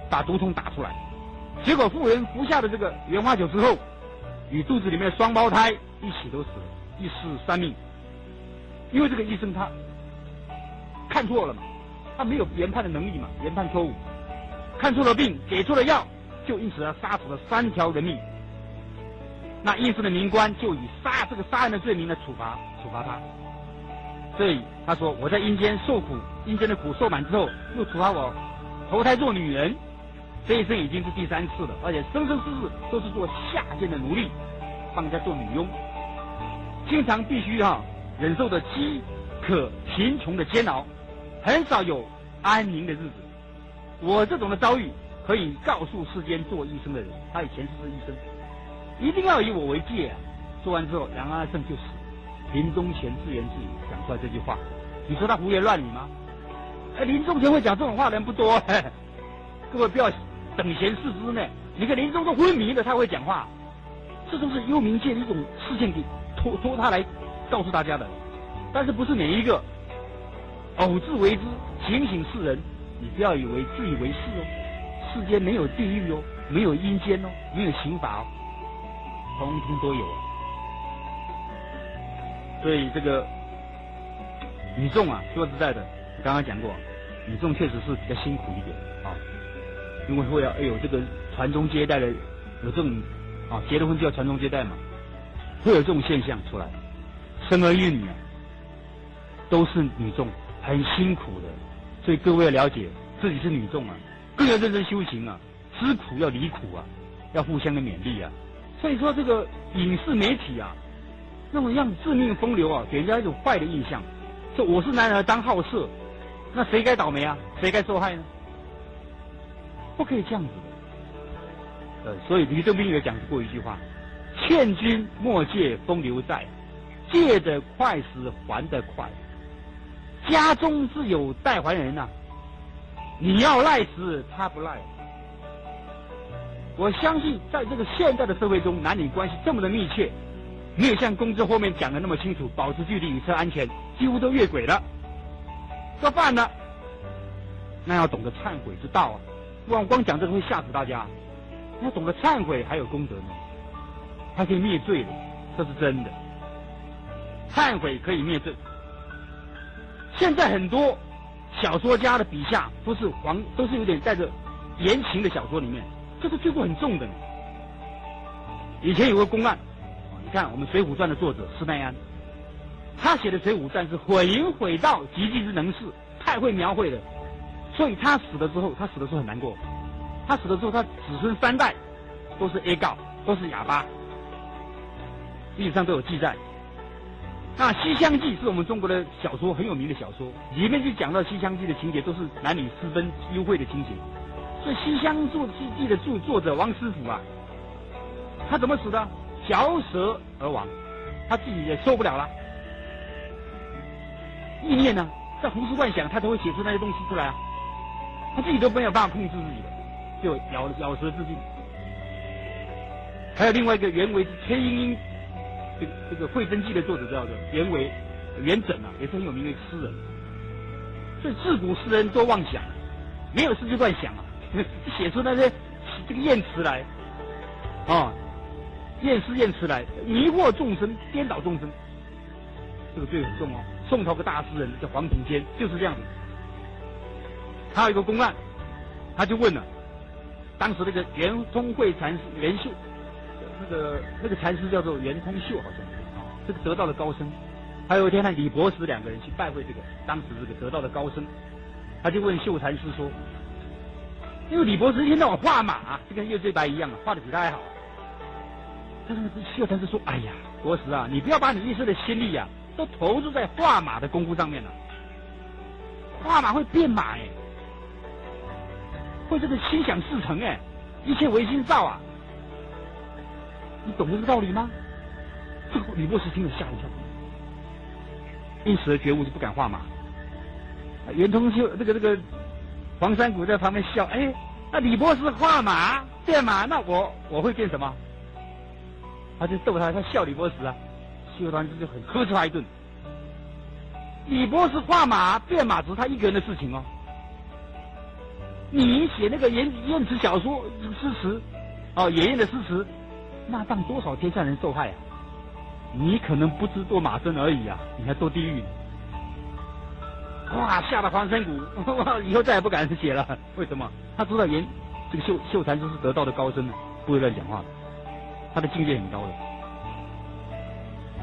把毒虫打出来。结果妇人服下的这个原花酒之后，与肚子里面的双胞胎一起都死了，一尸三命。因为这个医生他看错了嘛，他没有研判的能力嘛，研判错误，看错了病，给错了药，就因此他杀死了3条人命。那应试的民官就以这个杀人的罪名来处罚他。所以他说，我在阴间受苦，阴间的苦受满之后，又处罚我投胎做女人，这一生已经是第3次了，而且生生世世都是做下贱的奴隶，帮人家做女佣，经常必须忍受着饥渴贫穷的煎熬，很少有安宁的日子。我这种的遭遇可以告诉世间做医生的人，他以前是医生，一定要以我为戒啊。说完之后，梁阿胜就死，临终前自言自语讲出来这句话。你说他胡言乱语吗？临终前会讲这种话的人不多，各位不要等闲视之呢。你看临终都昏迷了，他会讲话，这都是幽冥界的一种事件，给托他来告诉大家的。但是不是每一个偶自为之，警醒世人。你不要自以为是哦，世间没有地狱哦，没有阴间哦，没有刑罚哦，通通都有啊。所以这个女众啊，说实在的，我刚刚讲过，女众确实是比较辛苦一点啊，因为会有这个传宗接代的，有这种结了婚就要传宗接代嘛，会有这种现象出来。生儿育女啊，都是女众，很辛苦的。所以各位要了解自己是女众啊，更要认真修行啊，知苦要离苦啊，要互相的勉励啊。所以说这个影视媒体啊，那种让自命风流啊，给人家一种坏的印象，说我是男儿当好色，那谁该倒霉啊？谁该受害呢？不可以这样子的。所以吕正斌也讲过一句话：劝君莫借风流债，借得快时还得快。家中自有代还人啊，你要赖时他不赖。我相信在这个现代的社会中，男女关系这么的密切，没有像公知后面讲的那么清楚，保持距离与车安全，几乎都越轨了。做饭呢，那要懂得忏悔之道啊，不然光讲这个会吓死大家。要懂得忏悔还有功德呢，还可以灭罪的，这是真的。忏悔可以灭罪。现在很多小说家的笔下都是有点带着言情的小说里面，这是罪过很重的。以前有个公案，你看我们《水浒传》的作者施耐庵，他写的《水浒传》是毁淫毁盗，极尽之能事，太会描绘了。所以他死了之后，很难过。他死了之后，他子孙3代都是 A 告，都是哑巴，历史上都有记载。那《西厢记》是我们中国的小说，很有名的小说，里面就讲到《西厢记》的情节都是男女私奔幽会的情节。所以《西厢记》的作者王师傅啊，他怎么死的？嚼舌而亡，他自己也受不了了，意念呢，在胡思乱想，他才会写出那些东西出来啊。他自己都没有办法控制自己的，就咬舌自尽。还有另外一个原为崔莺莺。这个《会真记》的作者叫做元稹啊，也是很有名的一个诗人。所以自古诗人多妄想，没有事就乱想啊，写出那些这个艳词来，艳诗艳词来，迷惑众生，颠倒众生，这个罪很重哦。宋朝个大诗人叫黄庭坚，就是这样子。他有一个公案，他就问了当时那个圆通会禅师袁秀。那个禅师叫做袁通秀，好像这个得道的高僧。还有一天，李博士2个人去拜会这个当时这个得道的高僧，他就问秀禅师说：“因为李博士一天到晚画马，就跟月醉白一样啊，画的比他还好。”但是秀禅师说：“哎呀，博士啊，你不要把你一生的心力啊，都投入在画马的功夫上面了。画马会变马会这个心想事成一切唯心造啊。”你懂这个道理吗？这个李博士听了吓一跳。因此而觉悟，就不敢画马。袁通秀这个黄山谷在旁边笑，哎，那李博士画马变马，那我会变什么？他就逗他笑李博士啊，秀团就很呵斥他一顿。李博士画马变马只是他一个人的事情哦。你写那个言辞小说诗词，野燕的诗词，那让多少天下人受害啊！你可能不知堕马身而已啊，你还堕地狱呢。哇，吓得黄山谷，以后再也不敢写了。为什么？他知道这个秀禅师是得道的高僧呢，不会乱讲话的，他的境界很高的。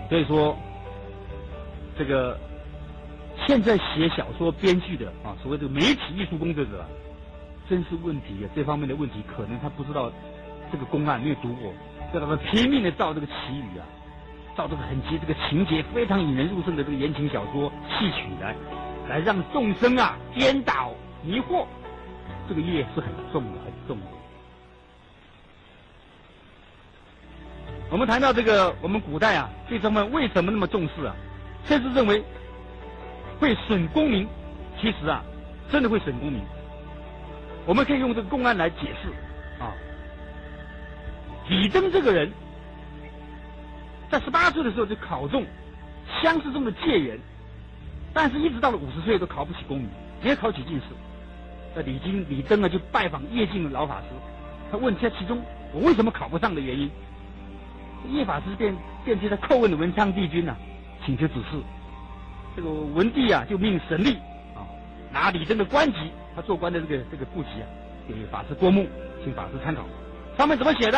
所以说，这个现在写小说编剧的所谓的媒体艺术工作者，真是问题啊！这方面的问题，可能他不知道这个公案，没有读过，叫他们拼命的造这个奇语啊，造这个这个情节非常引人入胜的这个言情小说戏曲来让众生啊颠倒迷惑，这个业是很重的，很重的。我们谈到这个，我们古代啊，对这方面为什么那么重视啊？甚至认为会损功名，其实啊，真的会损功名。我们可以用这个公案来解释啊。李登这个人，在18岁的时候就考中乡试中的解元，但是一直到了50岁都考不起功名，没考起进士。那李登啊就拜访叶净老法师，他问他其中我为什么考不上的原因。叶法师便替他叩问文昌帝君啊，请求指示。这个文帝啊就命神力拿李登的官籍，他做官的这个部籍啊，给法师过目，请法师参考。上面怎么写的？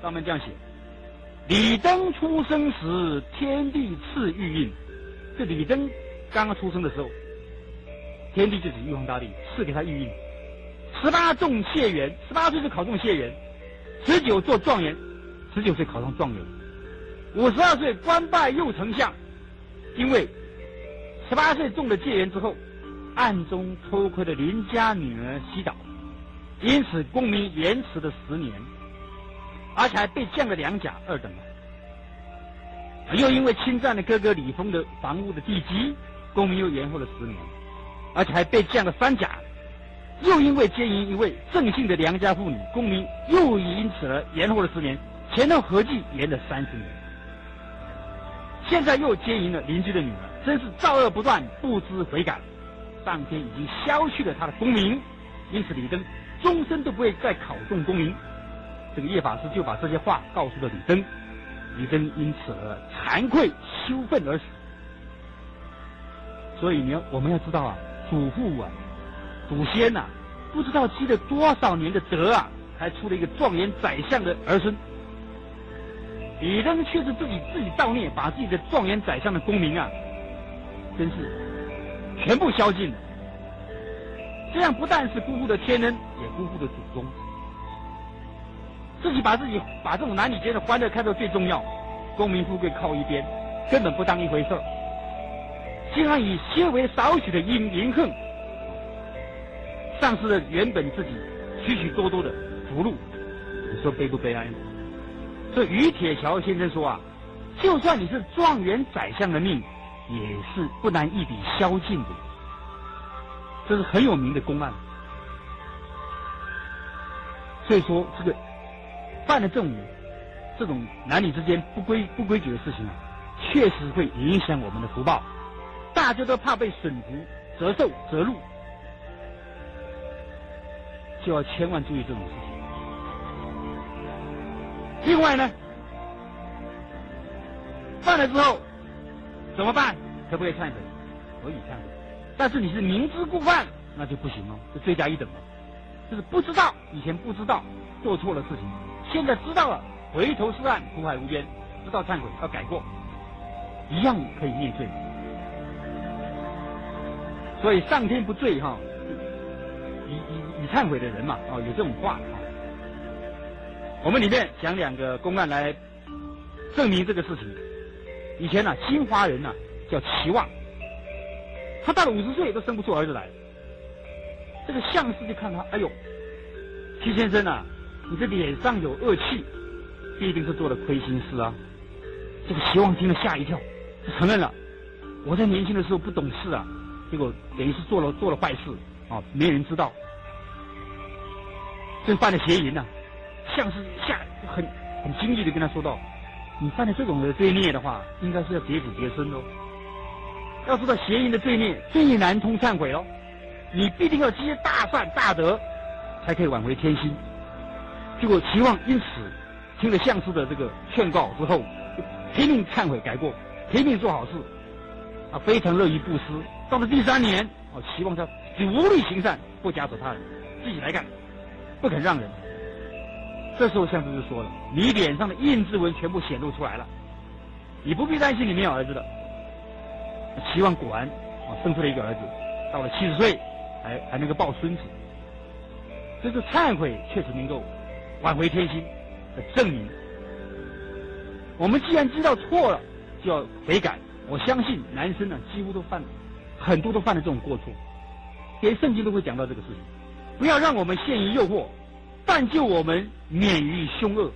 上面这样写：李登出生时，天地赐玉印。这李登刚刚出生的时候，天帝就是玉皇大帝赐给他玉印。18中解元，18岁就考中解元，19做状元，19岁考上状元，52岁官拜右丞相。因为18岁中了解元之后，暗中偷窥了邻家女儿西岛，因此功名延迟了10年，而且还被降了2甲2等。又因为侵占了哥哥李丰的房屋的地基，功名又延后了10年，而且还被降了3甲。又因为奸淫一位郑姓的良家妇女，功名又因此而延后了10年，前后合计延了30年。现在又奸淫了邻居的女儿，真是造恶不断，不知悔改。上天已经消去了他的功名，因此李登终身都不会再考中功名。这个叶法师就把这些话告诉了李登，李登因此而惭愧羞愤而死。所以我们要知道啊，祖父啊、祖先啊，不知道积了多少年的德啊，才出了一个状元宰相的儿孙。李登却是自己造孽，把自己的状元宰相的功名啊，真是全部消尽了。这样不但是辜负了天恩，也辜负了祖宗。自己把这种男女间的欢乐看作最重要，功名富贵靠一边，根本不当一回事儿，竟然以些微少许的淫恨，丧失了原本自己许许多多的福禄，你说悲不悲哀呢？所以于铁桥先生说啊，就算你是状元宰相的命，也是不难一笔消尽的。这是很有名的公案。所以说，这个犯了这种男女之间不规矩的事情啊，确实会影响我们的福报。大家都怕被损福、折寿、折禄，就要千万注意这种事情。另外呢，犯了之后怎么办？可不可以忏悔？可以忏悔。但是你是明知故犯，那就不行哦，就罪加一等了。就是不知道，以前不知道做错了事情，现在知道了，回头是岸，苦海无边，知道忏悔要改过，一样可以灭罪。所以上天不罪哈，以忏悔的人嘛，有这种话。我们里面讲2个公案来证明这个事情。以前呢，新华人呢叫齐望，他到了50岁都生不出儿子来。这个相士就看他，哎呦，齐先生啊，你这脸上有恶气，必定是做了亏心事啊。这个齐望听了吓一跳，就承认了，我在年轻的时候不懂事啊，结果等于是做了坏事啊，没人知道，这犯了邪淫啊，像是很惊异的跟他说道，你犯了这种的罪孽的话，应该是要劫子劫孙哦。要知道邪淫的罪孽最难通忏悔哦，你必定要积大善大德，才可以挽回天心。结果齐王因此听了相师的这个劝告之后，拼命忏悔改过，拼命做好事，啊，非常乐于布施。到了第3年，齐王他无力行善，不假手他人，自己来干，不肯让人。这时候相师就说了，你脸上的印字纹全部显露出来了，你不必担心你没有儿子的。齐王果然生出了一个儿子，到了70岁还能够抱孙子。所以说忏悔确实能够挽回天心的证明。我们既然知道错了，就要悔改。我相信男生呢，几乎很多都犯了这种过错，连圣经都会讲到这个事情。不要让我们陷于诱惑，但救我们免于凶恶。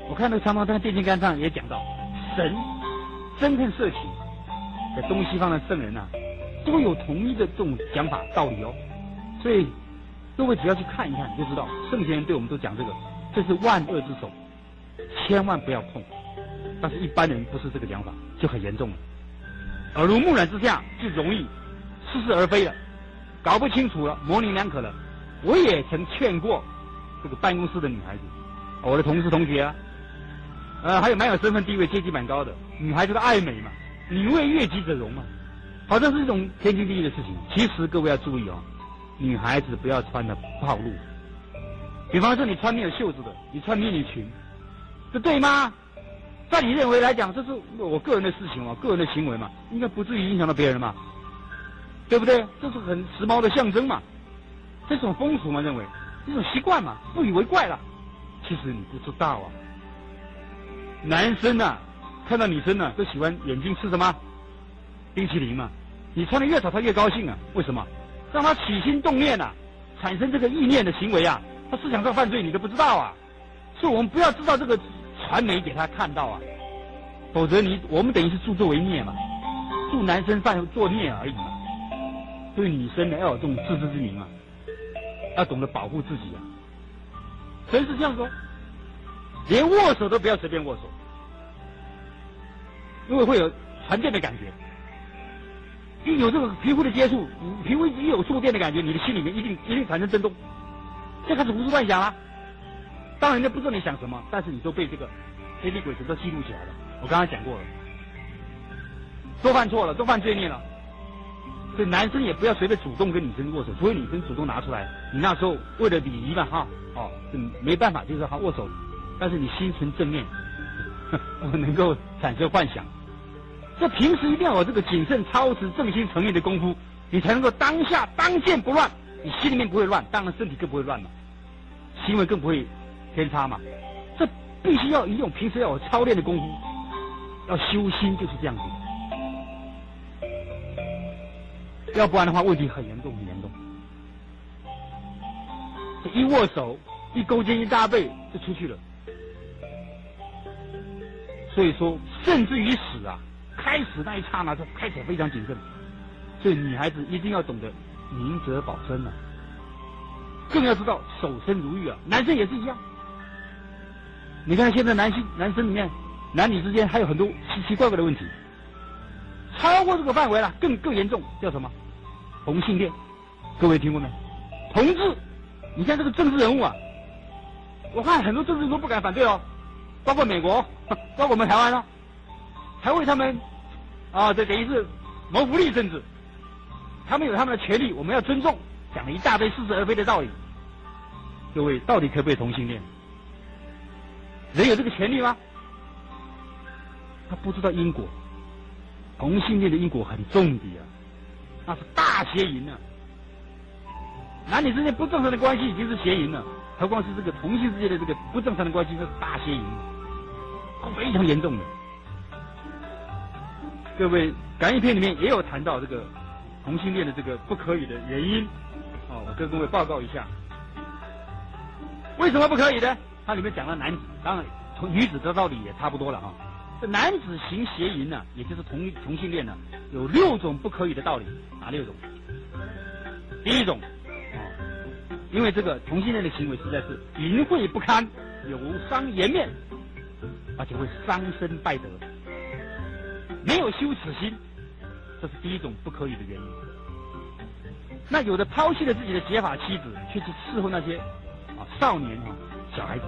我看那个长毛在电线杆上也讲到，神憎恨色情，在东西方的圣人啊，都有同一的这种讲法道理哦。所以各位只要去看一看，你就知道圣贤人对我们都讲这是万恶之首，千万不要碰。但是一般人不是这个讲法，就很严重了。耳濡目染之下，就容易似是而非了，搞不清楚了，模棱两可了。我也曾劝过这个办公室的女孩子，我的同事同学啊，还有蛮有身份地位、阶级蛮高的女孩子的爱美嘛，女为悦己者容嘛，好像是一种天经地义的事情。其实各位要注意哦，女孩子不要穿的暴露。比方说你穿没有袖子的，你穿迷你裙，这对吗？在你认为来讲，这是我个人的事情嘛，个人的行为嘛，应该不至于影响到别人嘛，对不对？这是很时髦的象征嘛，这种风俗嘛，认为这种习惯嘛，不以为怪了。其实你不知道啊，男生啊，看到女生呢，都喜欢眼睛吃什么冰淇淋嘛。你穿的越少，他越高兴啊。为什么？让他起心动念啊，产生这个意念的行为啊，他思想上犯罪，你都不知道啊。所以我们不要知道这个传媒给他看到啊，否则我们等于是助纣为虐嘛，助男生作孽而已嘛。对女生呢，要有这种自知之明嘛，要懂得保护自己啊。神是这样说，连握手都不要随便握手，因为会有传电的感觉。一有这个皮肤的接触，皮肤一有触电的感觉，你的心里面一定产生震动，就开始胡思乱想啦。当然人家不知道你想什么，但是你都被这个黑地鬼神都记录起来了。我刚才讲过了，都犯错了，都犯罪孽了。所以男生也不要随便主动跟女生握手，除非女生主动拿出来，你那时候为了礼仪嘛没办法，就是握手，但是你心存正面，我能够产生幻想。这平时一定要有这个谨慎操持、正心诚意的功夫，你才能够当下当见不乱，你心里面不会乱，当然身体更不会乱嘛，行为更不会偏差嘛。这必须要用平时要有操练的功夫，要修心，就是这样子。要不然的话，问题很严重，很严重。这一握手、一勾肩、一搭背就出去了。所以说，甚至于死啊，开始那一刹那，就开始非常谨慎。所以女孩子一定要懂得明哲保身啊，更要知道守身如玉啊。男生也是一样。你看现在男生里面，男女之间还有很多奇奇怪怪的问题，超过这个范围了，更严重，叫什么？同性恋。各位听过没？同志，你看这个政治人物啊，我看很多政治人物都不敢反对哦，包括美国，包括我们台湾哦，还为他们这等于是谋福利政治，他们有他们的权利，我们要尊重，讲了一大堆似是而非的道理。各位，到底可不可以同性恋？人有这个权利吗？他不知道因果，同性恋的因果很重的啊，那是大邪淫啊！男女之间不正常的关系已经是邪淫了，何况是这个同性之间的这个不正常的关系，那是大邪淫，非常严重的。各位，感应篇里面也有谈到这个同性恋的这个不可以的原因，我跟各位报告一下，为什么不可以呢？它里面讲了男子，当然从女子的道理也差不多了这男子行邪淫呢，也就是同性恋呢，有6种不可以的道理。哪6种？第一种，因为这个同性恋的行为实在是淫秽不堪，有伤颜面，而且会伤身败德，没有羞耻心，这是第一种不可以的原因。那有的抛弃了自己的结发妻子，却去伺候那些少年小孩子，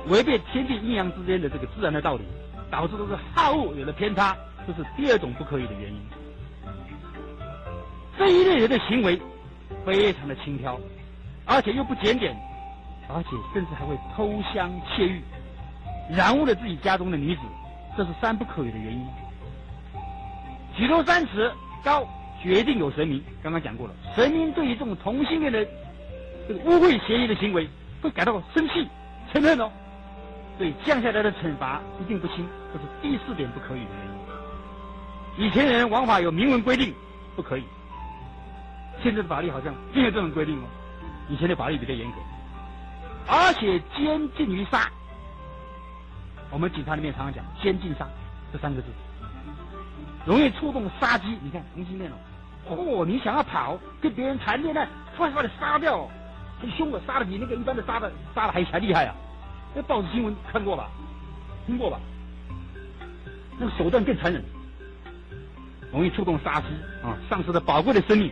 违背天地阴阳之间的这个自然的道理，导致都是好恶有了偏差，这是第2种不可以的原因。这一类人的行为非常的轻佻，而且又不检点，而且甚至还会偷香窃玉，染污了自己家中的女子，这是3不可以的原因。举头三尺高，决定有神明。刚刚讲过了，神明对于这种同性恋的这个污秽邪淫的行为会感到生气嗔恨哦，所以降下来的惩罚一定不轻，这是第4点不可以的原因。以前人王法有明文规定不可以，现在的法律好像没有这种规定哦。以前的法律比较严格，而且监禁于杀。我们警察里面常常讲监禁杀这3个字，容易触动杀机。你看同性恋你想要跑跟别人谈恋爱，突然把你杀掉很凶的，杀的比那个一般的杀的还厉害啊！那报纸新闻看过吧，听过吧？那个手段更残忍，容易触动杀机丧失了宝贵的生命，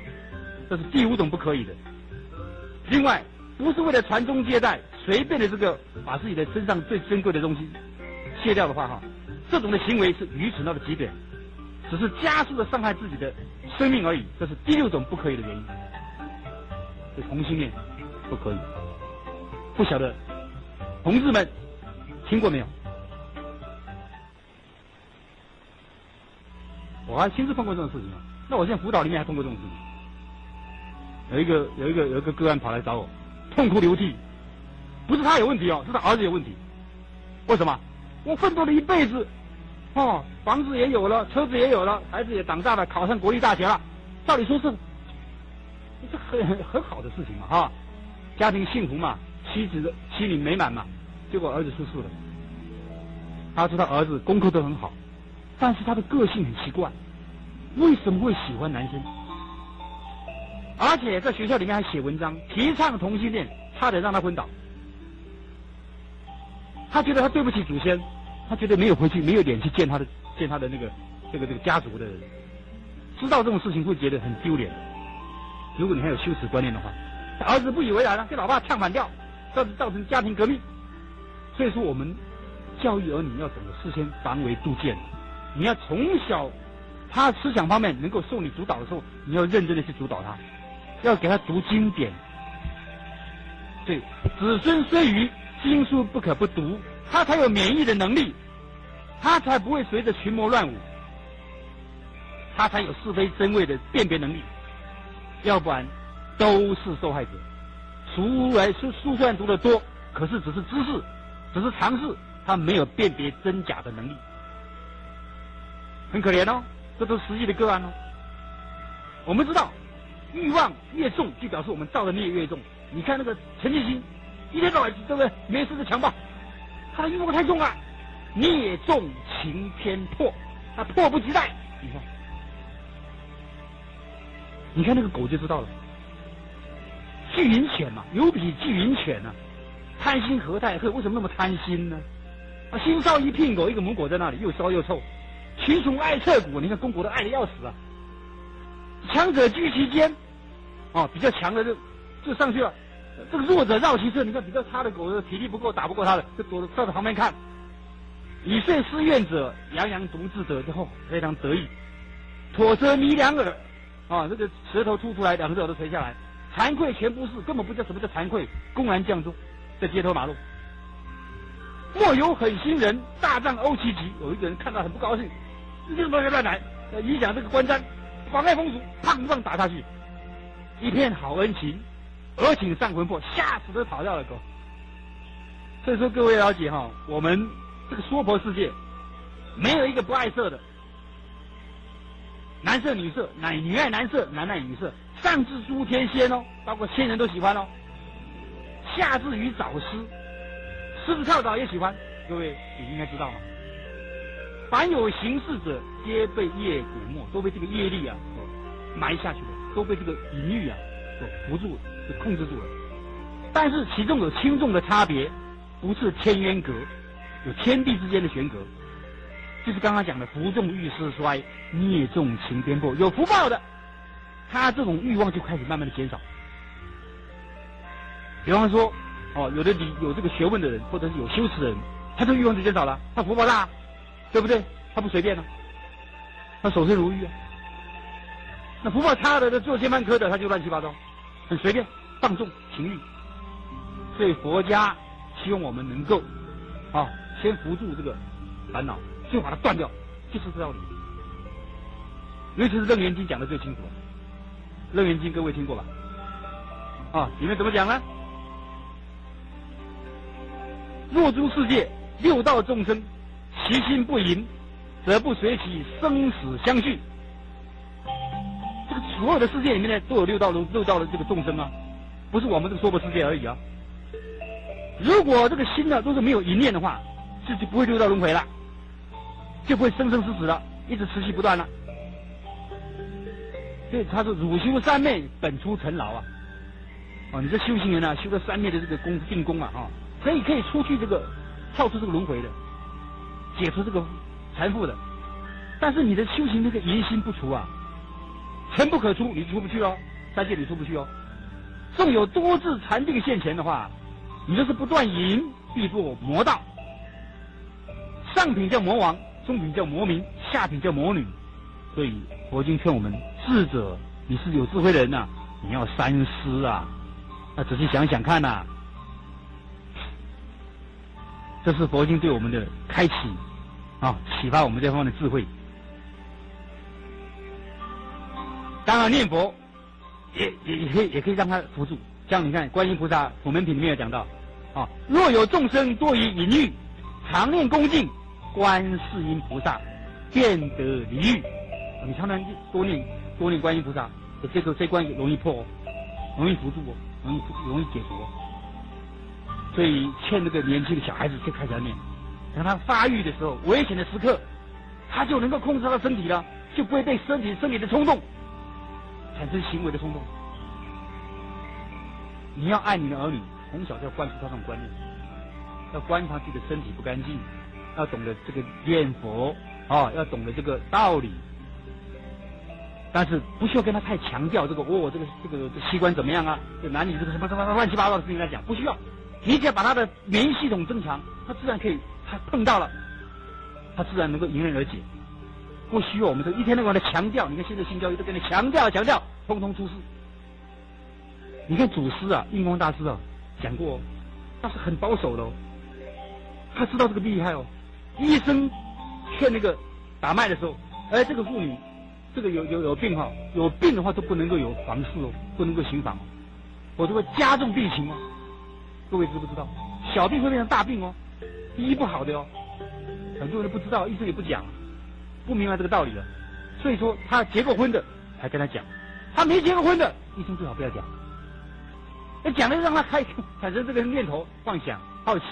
这是第5种不可以的。另外，不是为了传宗接代，随便的这个把自己的身上最珍贵的东西卸掉的话这种的行为是愚蠢到了极点，只是加速的伤害自己的生命而已，这是第6种不可以的原因。这同性恋不可以，不晓得同志们听过没有？我还亲自碰过这种事情那我现在辅导里面还碰过这种事情。有一个个案跑来找我，痛哭流涕，不是他有问题是他儿子有问题。为什么？我奋斗了一辈子，房子也有了，车子也有了，孩子也长大了，考上国立大学了，照理说是这很好的事情嘛家庭幸福嘛，妻女美满嘛，结果儿子出事了。他说他儿子功课都很好，但是他的个性很奇怪，为什么会喜欢男生？而且在学校里面还写文章提倡同性恋，差点让他昏倒。他觉得他对不起祖先，他觉得没有回去，没有脸去见他的那个这个家族的人，知道这种事情会觉得很丢脸。如果你还有羞耻观念的话，他儿子不以为然了，跟老爸唱反调，造成家庭革命。所以说我们教育儿女要懂得事先防微杜渐，你要从小他思想方面能够受你主导的时候，你要认真的去主导他，要给他读经典。对，子孙虽愚，经书不可不读，他才有免疫的能力，他才不会随着群魔乱舞，他才有是非真伪的辨别能力，要不然都是受害者。书虽然读得多，可是只是知识，只是常识，他没有辨别真假的能力，很可怜这都是实际的个案我们知道欲望越重，就表示我们造的孽越重。你看那个陈建新，一天到晚对不对？没事就强暴，他的欲望太重了，孽重情偏迫，他迫不及待。你看那个狗就知道了，巨婴犬嘛，有比巨婴犬贪心何太赫？为什么那么贪心呢？新烧一聘狗，一个母狗在那里，又烧又臭，群雄爱彻骨。你看公狗都爱得要死强者居其间，比较强的就上去了，这个弱者绕其侧。你看比较差的狗体力不够，打不过他的，就躲在旁边看。以遂施愿者，洋洋独自者之后非常得意，妥舌迷两耳这个舌头吐出来，两只耳朵垂下来，惭愧全不是，根本不知道什么叫惭愧，公然降中在街头马路。莫有狠心人，大杖殴其疾。有一个人看到很不高兴，这什么乱来，影响这个观瞻，妨碍风俗，砰一棒打下去。一片好恩情，尔请上魂魄，吓死都跑掉了狗。所以说各位了解我们这个娑婆世界没有一个不爱色的，男色女色，女爱男色，男爱女色，上至诸天仙包括仙人都喜欢下至于早师，狮子跳蚤也喜欢，各位也应该知道凡有行事者，皆被业蛊没，都被这个业力啊所埋下去了，都被这个淫欲啊所扶住、所控制住了。但是其中有轻重的差别，不是天渊隔，有天地之间的悬隔，就是刚刚讲的福重欲失衰，孽重情颠簸。有福报的，他这种欲望就开始慢慢的减少。比方说，有这个学问的人，或者是有修持的人，他这个欲望就减少了，他福报大，对不对？他不随便了，他守身如玉啊。那福报差的，做仙班科的，他就乱七八糟，很随便，放纵情欲。所以佛家希望我们能够先扶住这个烦恼，就把它断掉，就是这道理。尤其是《楞严经》讲的最清楚，《楞严经》各位听过吧？里面怎么讲呢？若诸世界六道众生，其心不淫，则不随其生死相续。这个所有的世界里面呢，都有六道的这个众生啊，不是我们这个娑婆世界而已啊。如果这个心呢都是没有淫念的话，就不会六道轮回了，就不会生生死死了，一直持续不断了。所以他说汝修三昧，本出尘劳啊。你这修行人啊，修了三昧的这个定功啊，可以出去跳出这个轮回的，解除这个缠缚的。但是你的修行那个淫心不除啊，尘不可出，你出不去哦，三界你出不去哦。纵有多智禅定现前的话，你就是不断淫，必堕魔道。上品叫魔王，中品叫魔民，下品叫魔女。所以佛经劝我们，智者，你是有智慧的人啊，你要三思啊。那仔细想想看啊，这是佛经对我们的开启启发我们这方面的智慧。当然念佛也可以让他扶住。像你看观音菩萨普门品里面有讲到若有众生多于淫欲，常念恭敬观世音菩萨，便得离欲。你常常多念观音菩萨，这关容易破容易扶住容易解除所以劝这个年轻的小孩子就开始念，等他发育的时候，危险的时刻，他就能够控制他的身体了，就不会被身体的冲动产生行为的冲动。你要爱你的儿女，从小就要灌输他这种观念，要观察自己的身体不干净，要懂得这个念佛要懂得这个道理。但是不需要跟他太强调这个器官怎么样啊，这男女这个什么乱七八糟的事情来讲，不需要。你只要把他的免疫系统增强，他自然可以，他碰到了，他自然能够迎刃而解。不需要我们一天到晚的强调。你看现在性教育都跟你强调，通通出事。你看祖师印光大师讲过他是很保守的他知道这个厉害医生劝那个打脉的时候，这个妇女这个有病有病的话都不能够有房事不能够行房否则会加重病情各位知不知道？小病会变成大病医不好的很多人不知道，医生也不讲，不明白这个道理了。所以说他结过婚的还跟他讲，他没结过婚的医生最好不要讲。讲的让他产生这个念头妄想好奇，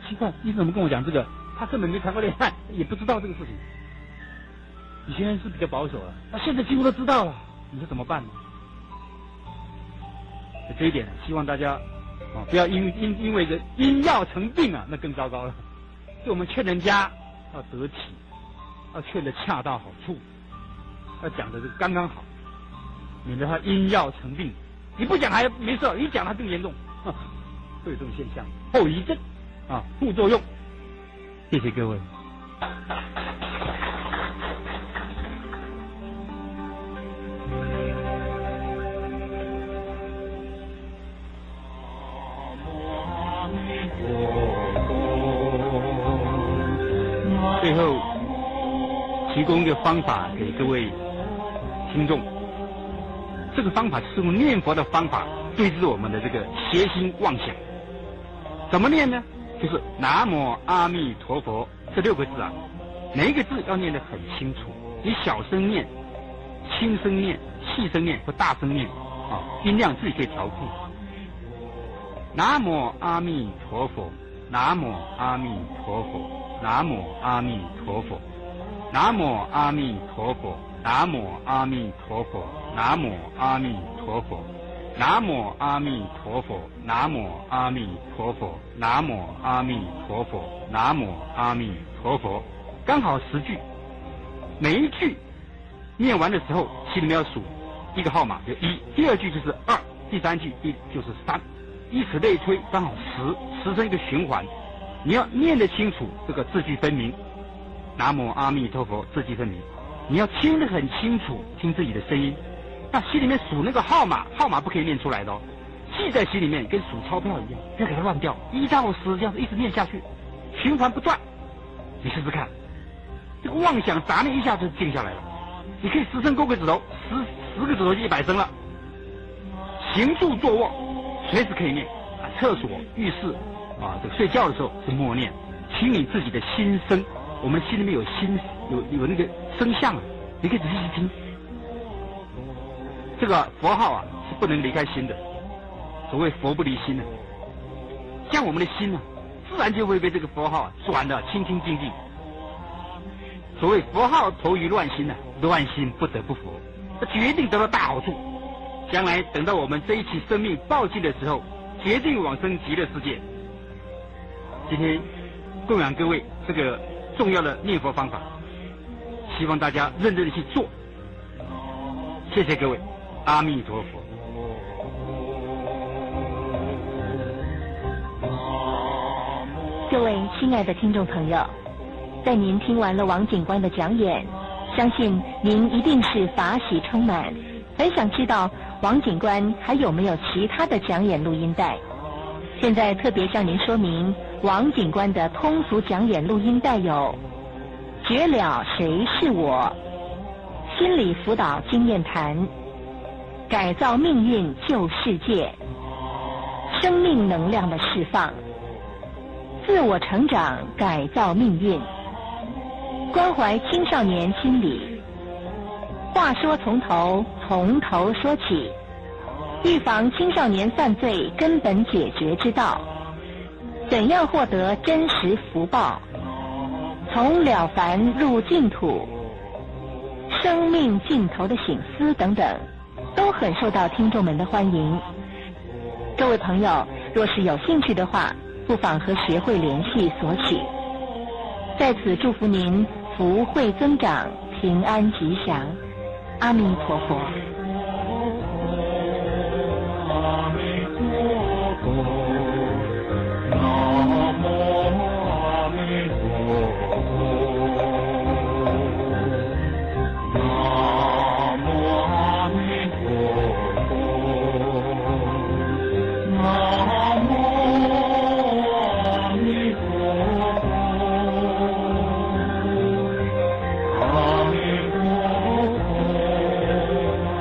奇怪，医生怎么跟我讲这个？他根本没谈过恋爱，也不知道这个事情。以前是比较保守那现在几乎都知道了，你说怎么办呢？这一点希望大家不要因为这因药成病那更糟糕了。所以我们劝人家要得体，要劝得恰到好处，要讲的刚刚好，免得他因药成病。你不讲还没事，一讲它更严重会有这种现象，后遗症副作用。谢谢各位。最后提供一个方法给各位听众，这个方法是用念佛的方法对治我们的这个邪心妄想。怎么念呢？就是南无阿弥陀佛这6个字每一个字要念得很清楚，你小声念、轻声念、细声念或大声念音量自己可以调控。南无阿弥陀佛，南无阿弥陀佛。南无阿弥陀佛，南无阿弥陀佛，南无阿弥陀佛，南无阿弥陀佛，南无阿弥陀佛，南无阿弥陀佛，南无阿弥陀佛，南无阿弥陀佛，刚好10句，每一句念完的时候，心里面要数一个号码，就1，第2句就是2，第3句就是3，以此类推，刚好10成一个循环。你要念得清楚，这个字句分明。南无阿弥陀佛，字句分明。你要听得很清楚，听自己的声音。那心里面数那个号码不可以念出来的哦，记在心里面，跟数钞票一样，不要给它乱掉。1到10这样子一直念下去，循环不断。你试试看，这个妄想杂念一下就静下来了。你可以10声勾个指头，10个指头就100声了。行住坐卧，随时可以念啊，厕所、浴室。这个睡觉的时候是默念，听你自己的心声。我们心里面有心，有那个声相啊，你可以仔细去听。这个佛号是不能离开心的，所谓佛不离心像我们的心自然就会被这个佛号转得清清净净。所谓佛号投于乱心乱心不得不佛，这决定得到大好处。将来等到我们这一期生命报尽的时候，决定往生极乐世界。今天供养各位这个重要的念佛方法，希望大家认真的去做。谢谢各位，阿弥陀佛。各位亲爱的听众朋友，在您听完了王警官的讲演，相信您一定是法喜充满，很想知道王警官还有没有其他的讲演录音带。现在特别向您说明，王警官的通俗讲演录音带有《绝了谁是我》、心理辅导经验谈、改造命运救世界、生命能量的释放、自我成长改造命运、关怀青少年心理、话说从头说起、预防青少年犯罪根本解决之道、怎样获得真实福报、从了凡入净土、生命尽头的省思等等，都很受到听众们的欢迎。各位朋友，若是有兴趣的话，不妨和学会联系索取。在此祝福您福慧增长，平安吉祥，阿弥陀佛。阿弥陀佛，南无阿弥陀佛，南无阿弥陀佛，南无阿弥陀佛，阿弥陀佛，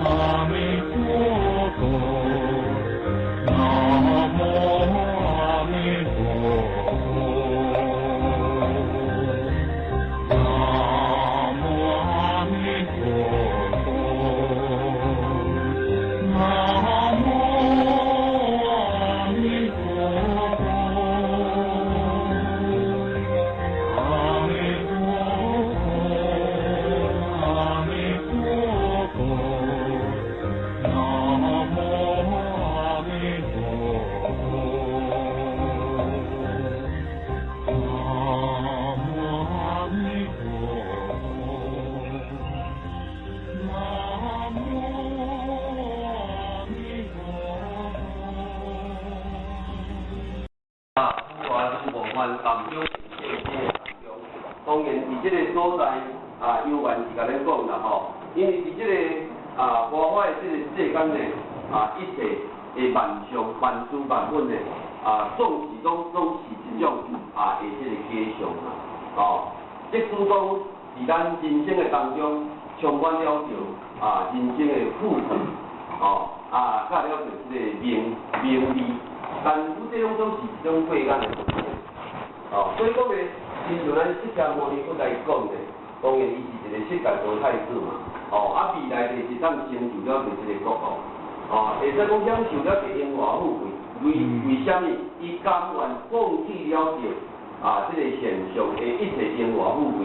阿弥陀佛。当然，伫这个所在有缘是甲咱讲啦吼，因为伫这个佛法的这个世间呢一切会万象万事万物呢总是一种的这个假象啦，即使讲伫咱人生的当中充满了着人生的富足甲了着这个名利，但有这种都是一种过眼的事情所以讲呢。亲像咱释迦牟尼佛来讲的，当然伊是一个释迦佛太子嘛，未来就是一旦成就了就是一个国度，会使讲享受了个荣华富贵，为什么？伊甘愿放弃了着这个现象的一切因果富贵，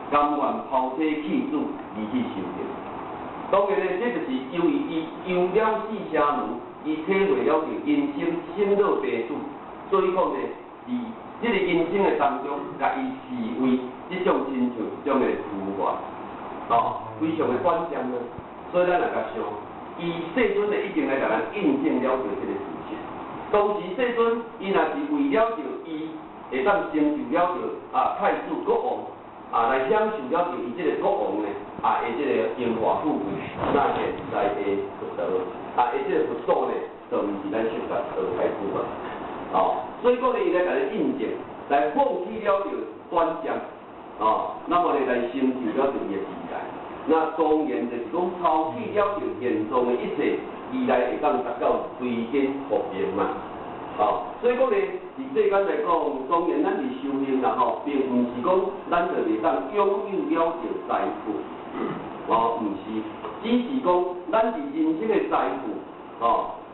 甘愿抛妻弃子而去修行。当然呢，这就是由于伊游了四声nú伊体会了着人生生老病死，所以讲呢，伫这个人生的当中，甲伊视为这种亲像一种的图画，非常的关键呢。所以咱来甲想，伊世尊呢已经来甲咱印证了着这个事实。当时世尊伊若是为了着伊会当成就了着太子国王来享受了着伊这个国王呢的这个荣华富贵，那现在的福德这个福寿呢，就毋是咱说的得太子嘛。所以讲呢，伊来甲咱印证，来放弃了着短暂，那么呢来成就了着伊的未来。那当然就是讲抛弃了着现状的一切，未来会当达到随根福明嘛。所以讲呢，伫世间来讲，当然咱伫修行啦并毋是讲咱就会当拥有了着财富，毋是，只是讲咱伫人生的财富，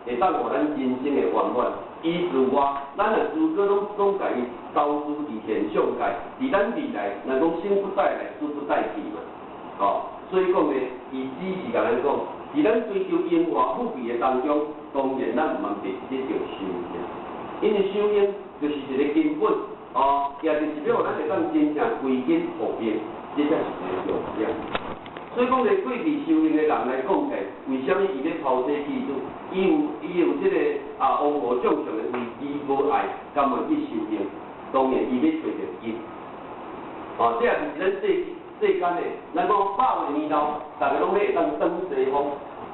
会当互咱人生的圆满。以自外，咱若如果拢家己投资伫现象界，伫咱未来，若讲生不带来，死不带去嘛。所以讲呢，伊只是甲咱讲，伫咱追求荣华富贵的当中，当然咱毋免别去着修行，因为修行就是一个根本，也就是要咱会当真正归根复明，这才是一个重点。所以讲呢，过去修行的人来讲起，为什么伊咧抛妻弃子？伊有这个王母将相的为伊无爱，甘愿去修行。当然，伊要找着因。这也是咱世间的，咱讲100岁年老，大家拢要当转西方。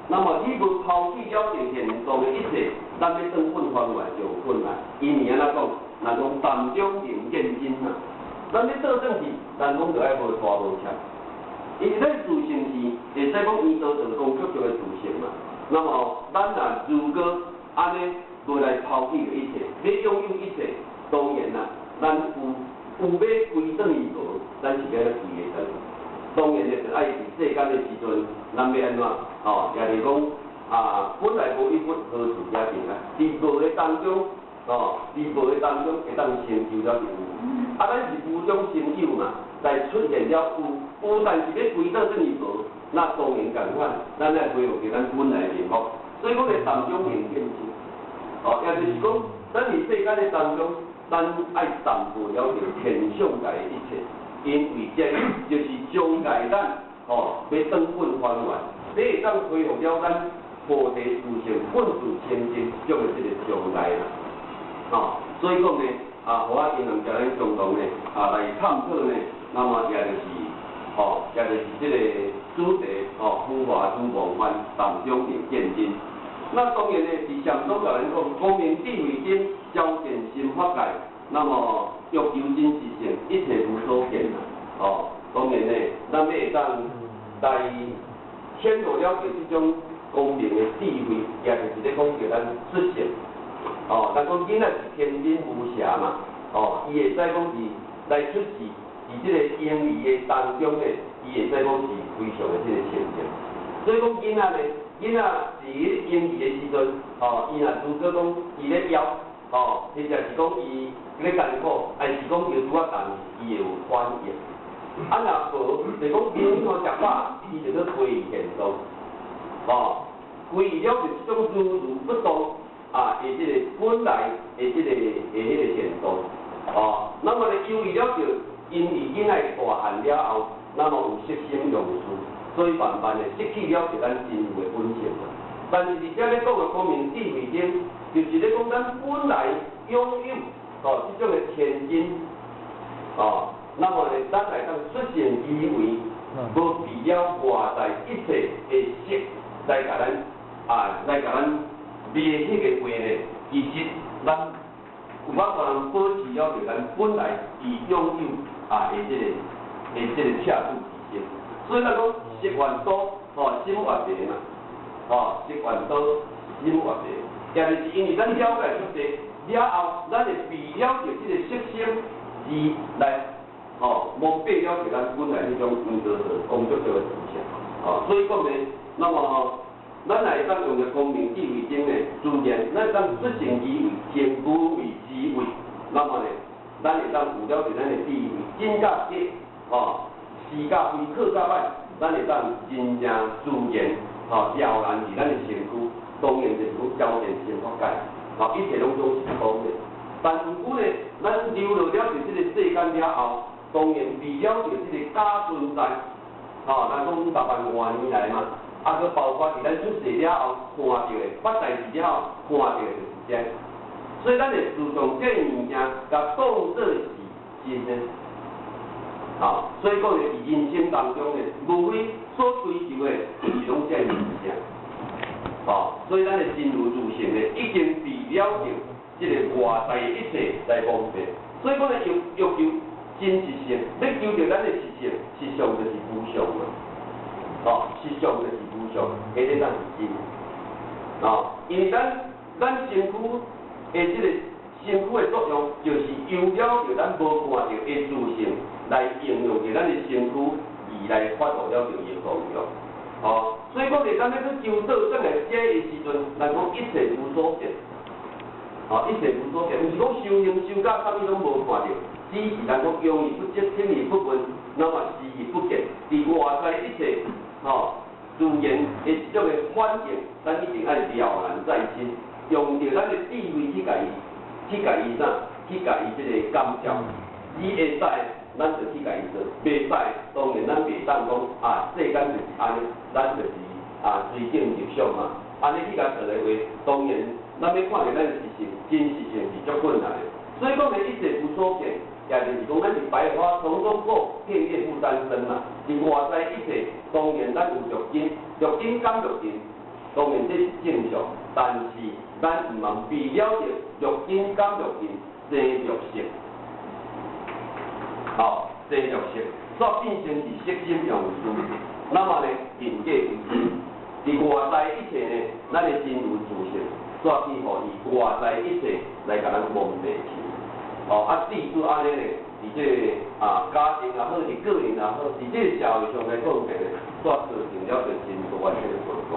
那么你无抛弃了着现状的一切，咱要转本方来就有困难。因为安怎讲？咱讲淡中明见真嘛。咱要倒转去，咱讲就爱无拖无欠。因为咱自信是会使讲依照着公曲中的自信嘛。那么咱如果安尼无来抛弃一切，要拥有一切，当然啦，咱有要归转伊无，咱是要来归个转。当然就是爱伫世间的时阵，咱要安怎？也是讲本来无一物，何处也平啊。伫无的当中，伫无的当中会当成就了有。咱是无中生有嘛，来出现了有，但是要归倒转伊无，那当然共款，咱来恢复给咱本来的面目。所以讲个淡中明见真，也就是讲，咱伫世间的当中，咱爱淡薄了着天上界的一切。因为这就是将来咱要转本还原，你会当恢复了咱菩提自性本自清净种的这个将来啦。所以讲呢，互我因能甲咱共同呢来探讨呢，那么也就是这个主题富华诸梦幻，淡中明见真。那当然呢，是上中甲咱讲，光明智慧经，照见心法界。那么欲求真实性，一切无所见啦。当然呢，咱要会当来显露了着这种光明的智慧，也就是咧讲着咱出世。咱讲囡仔是天真无邪嘛。伊会使讲是来出世，伫这个英语的当中呢，伊会使讲是非常的这个清净。所以讲囡仔呢，囡仔伫英语的时阵，伊若如果讲伊咧枵。或者是讲伊咧艰苦，还是讲要拄啊重，伊会有反应。若无，就讲明吼食饱，伊就要归于现状。归于了就这种如如不动的这个本来的这个现状。那么呢，由于了就因为囡仔大汉了后，那么有色心用事，所以慢慢的失去了就咱真有的本性。但是而且咧讲的光明智慧经。就是咧讲，咱本来拥有这种的天真，那么呢，咱来当出现以为，无必要外在一切的色来甲咱灭迄个话呢，其实咱有法可能保持了着咱本来已拥有的这个恰当之心。所以咱讲识缘多，心缘明嘛，识缘多，心缘明。也就是因为咱了解出世了后，咱会避了着这个色心而来，蒙蔽了着咱本来迄种因道工作上的事情。所以讲呢，那么咱来当用着光明智慧经呢，自然咱当出现以为天无为智慧，那么呢，咱会当有了着咱的智慧，真甲假，是甲非，好甲歹，咱会当真正自然，了然伫咱的身躯，当然就是讲调整生活界，一切拢总是好的。但如果呢，咱流落了着这个世间了后，当然为了着这个假存在，咱讲6万多年来嘛，佫包括伫咱出世了后看到的，捌代志了后看到的就是这，所以咱会自从这物件，甲当作是真的。所以讲咧，伫人生当中咧，无非所追求的，就是拢这物件。所以咱的真如自性咧，已经被了解这个外在的一切来蒙蔽。所以讲咧，欲求真实性，要求着咱的实性，实相就是无相嘛。实相就是无相，迄个咱是真。因为咱身躯的这个身躯的作用，就是由了着咱无看到的自性来应用着咱的身躯，而来发挥了着伊的功用。所以讲咧，咱要去求道正来解的时阵，咱讲一切无所见。一切无所见，毋是讲修行修到啥物拢无看到，只是咱讲用意不足，听而不闻，那么视而不见，伫外在一切自然的这种的反应，咱一定爱了然在心，用着咱的智慧去甲伊啥，去甲伊这个感召。伊会使，咱就去甲伊做；袂使，当然咱袂当讲世间就是安尼，咱就是随境就想嘛。安尼去甲做的话，当然咱要看着咱的实性，真实性是足困难的。所以讲咧，一切无所见，也就是讲咱是百花丛中过，片叶不沾身嘛。伫外在一切，当然咱有肉根，肉根减肉根，当然这是正常。但是咱毋通为了着肉根减肉根，生肉性。生肉性，所变成是色心用事。那么呢，人格为真，伫外在一切呢，咱的真如自性，所去互伊外在一切来甲咱蒙蔽去。至于安尼呢，伫这个家庭也好，是个人也好，伫这个社会上来讲起呢，所造成了就真多的这个混乱。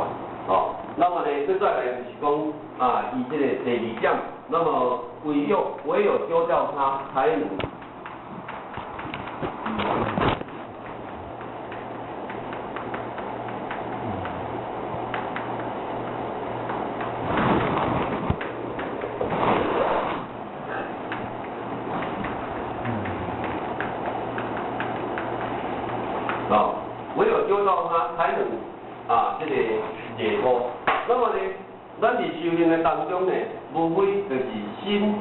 那么呢，再来就是讲以这个第二点，那么唯有丢掉它，才能。唯有丢到它，才能这个解脱。那么呢，咱伫修行的当中呢，无非就是心、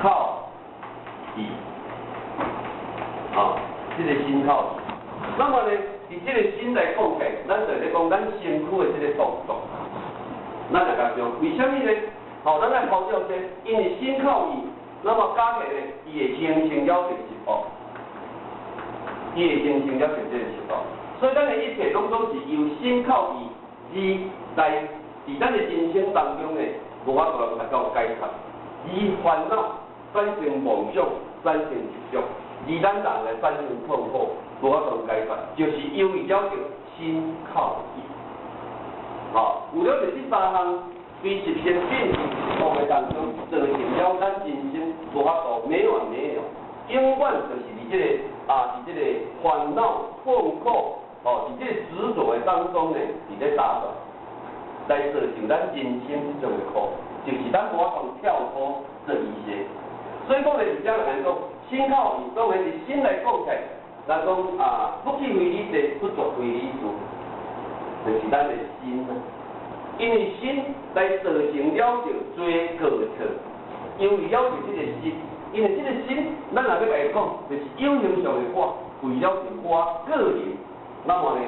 靠、意，这个心靠意。那么呢，伫这个心来讲起，咱就咧讲咱身躯的这个动作，咱来甲讲，为什么呢？咱来考虑些，因为心靠意，那么加起呢，伊会形成了这个习惯。伊会形成了这个习惯，所以咱的一切拢总是由心靠意来伫咱的人生当中呢，无法度来到解脱。而烦恼产生妄想，产生执着，而咱人来产生痛苦，无法度解脱，就是由于了着心靠意。有了着这三项非实现变动的当中，造成了咱人生无法度没完没了，永远就是伫这个伫这个烦恼、痛苦，伫这个执着的当中呢，伫咧打转，来造成咱人生这种的苦，就是咱无法度跳脱这一些。所以讲咧，而家来讲，心靠意，当然是心来讲起，来讲不去非理事，不作非理事，就是咱的心啊。因为心来造成了着罪过错，由于了着这个心。因为这个心，咱若要来讲，就是有形上的我，为了是我个人，那么呢，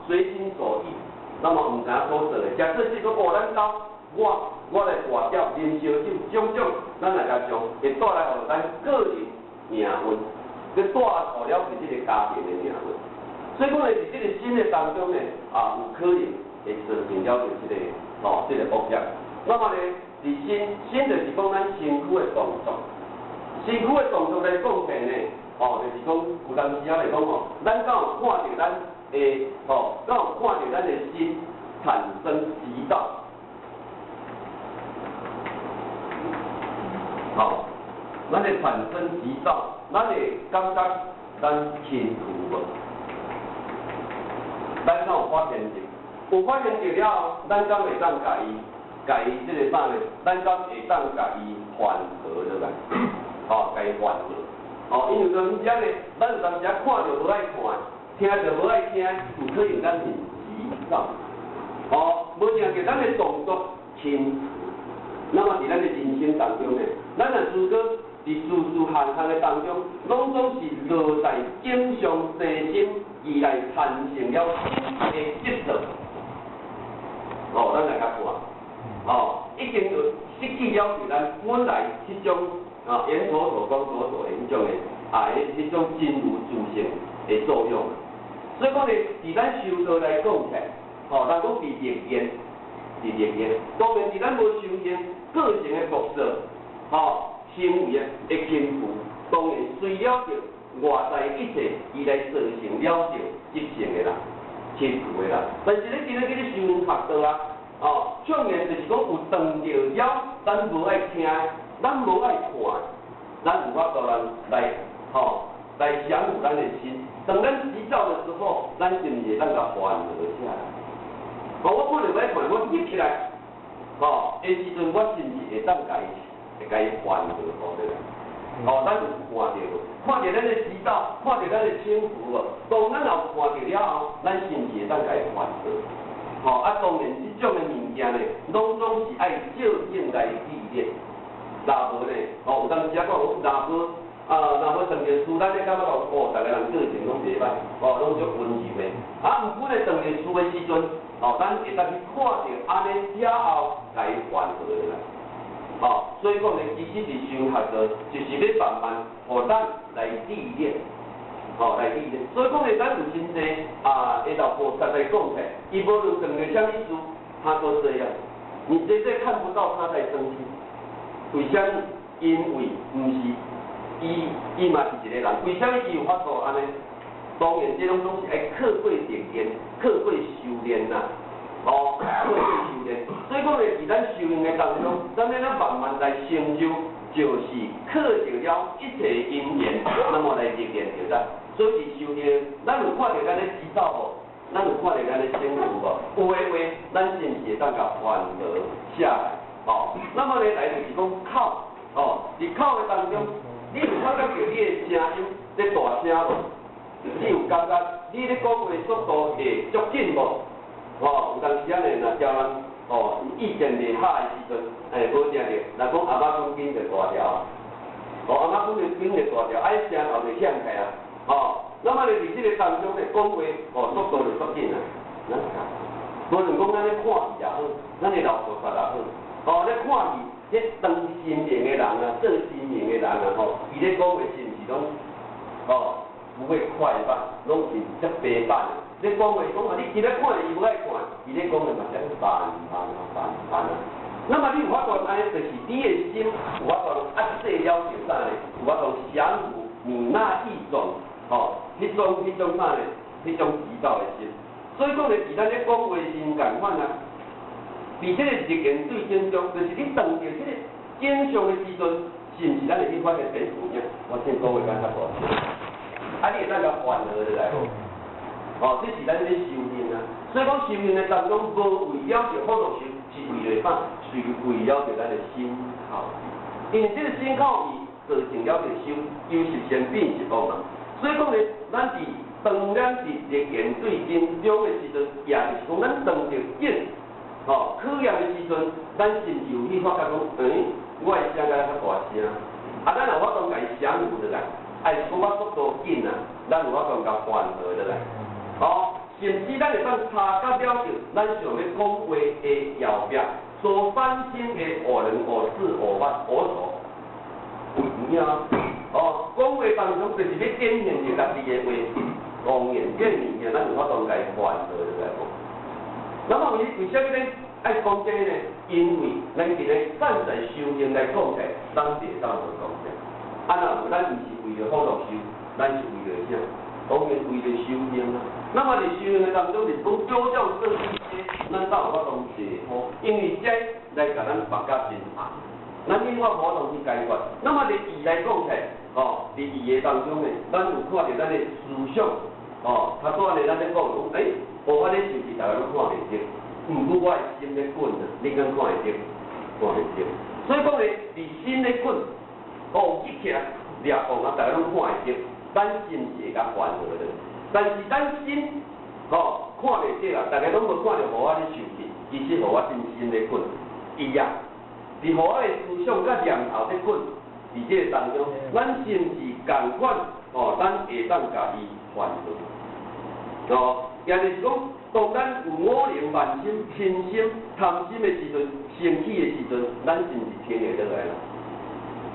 随心所欲，那么唔知影所做的。假设这个咱家，我来大掉啉烧酒，种种，咱来甲讲，会带来互咱个人命运，去带互了是这个家庭的命运。所以讲咧，伫这个心的当中呢，有可能会造成了就这个这个恶业。那么呢，伫心就是讲咱身躯的动作。身躯的动作来讲起呢，就是讲有当时啊来讲咱敢有看到咱的敢有看到咱的心产生急躁，咱会产生急躁，咱会感觉咱轻浮无？咱敢有发现着？有发现着了后，咱敢会当家己即个啥呢？咱敢会当家己缓和落来，哦，家己缓和。哦，因为有阵时呢，咱有当时看着无爱看，听着无爱听，有可能咱是急躁。哦，无定着咱的动作轻浮。那么伫咱的人生当中呢，咱若如果伫事事项项的当中，拢总是落在经常细心，而来产生了新的质素。哦，咱来甲看，哦，已经就失去了是咱本来迄种言妥妥讲妥妥的迄种的迄种真如自性的作用。所以讲呢，伫咱修道来讲起来，哦，咱讲是历练。当然，伫咱无修行个性的模式，行为的轻浮，当然随了着外在一切，伊来造成了着执性的人、轻浮的人。但是咧，今日去咧修学道唱言就是讲有断着了，咱无爱听，咱无爱看，咱有法度来降服咱的心。当咱急躁的时候，咱是毋是会当甲缓和下来？我可能要看，我急起来，的时阵我是毋是会当家己缓和好起来？咱有看着咱的指导，看着咱的轻浮无？当咱若看着了后，咱是毋是会当家己缓和？当然这种的物件呢，拢总是爱照正来历练。若无呢，有当时讲，若无长件事，咱咧感觉到，大家人个性拢袂歹，拢足温柔的。毋过咧长件事的时阵，咱会当去看到安尼了后，来缓和落来。所以讲呢，其实是修学道，就是要慢慢互咱来历练，来历练。所以讲呢，咱有真济下道菩萨来讲起，伊无论长个啥物事，他都这样。你绝对看不到他在生气，为什么？因为毋是伊嘛是一个人，为什么伊有法度安尼？当然，这种总是爱刻过历练，刻过修炼呐。刻过修炼。所以讲呢，伫咱修行的当中，咱要慢慢来成就，就是靠着了一切因缘，那么来历练着咱。所以是修行，咱有看到咱咧指导无？咱有看到咱咧辛苦无？有诶话，咱是毋是会当甲缓和下来？那么呢，来就是讲口，伫口的当中，你有感觉到你的声音咧大声无？你有感觉你咧讲话速度会足紧无？有当时啊呢，若叫人意见袂合的时阵，无听着，若讲阿妈讲紧就大条，阿妈讲紧就大条，声头就响起来，那么呢，伫这个当中呢，讲话速度就足紧啊，无论讲咱咧看戏也好，咱咧老菩萨也好，咧看戏，咧当心灵的人做心灵的人伊咧讲话是毋是拢不会快慢，拢是足白板。你讲话讲你今日看伊无爱看，伊咧讲话嘛是慢。那么你有法度安尼，就是你的心有法度压制了就啥呢？有法度降服你那一种迄种啥呢？迄种急躁的心。所以讲呢，伫咱咧讲话是共款啊。伫这个历言对正中，就是你当着这个正常的时阵，是毋是咱会去发现变有影？我先讲话讲较大，你会当甲缓和落来。这是咱咧修行啊。所以讲修行的当中，无为了着好多修，是为了啥？是为了着咱的心口。因为这个心口伊造成了着修是先变是恶嘛。所以讲呢，咱伫当咱伫历言对正中的时阵，也就是讲咱当着见。考验的时阵，咱是有去发觉讲，我的声甲较大声，咱有法度家己降服落来，是讲我速度紧啊，咱有法度甲缓和落来，甚至咱会当查到了着，咱想要讲话的后壁所产生的恶人、恶事、恶法、恶错，有影讲话当中就是要展现着家己的话，公言见面，咱有法度家己缓和落来。那么为什么呢？爱讲这呢？因为咱今日站在修行来讲起来，咱袂当无讲这。若无咱毋是为了好乐修，咱是为了啥？当然为了修行啊。那么在修行的当中，是讲少少做一些，咱才有法当解脱。因为这来甲咱绑架真暗，咱另外活动去解决。那么伫义来讲起，哦，伫义的当中呢，咱有看到咱的思想，哦，较多呢，咱咧讲讲，无法咧受是大家拢看袂着，毋过我的心咧滚啊，你敢看会着？看袂着。所以讲咧，伫心咧滚，哦，一起来掠讲啊，大家拢看会着，咱心是会甲缓和的。但是咱心，哦，看袂着啦，大家拢无看到无法咧受气，其实无法真心咧滚，一样。伫互我的思想甲念头咧滚，伫这个当中，咱心是共款，哦，咱会当家己缓和。哦，也就是讲，当咱有我灵万心、嗔心、贪心的时阵，生气的时阵，咱心是停下来啦。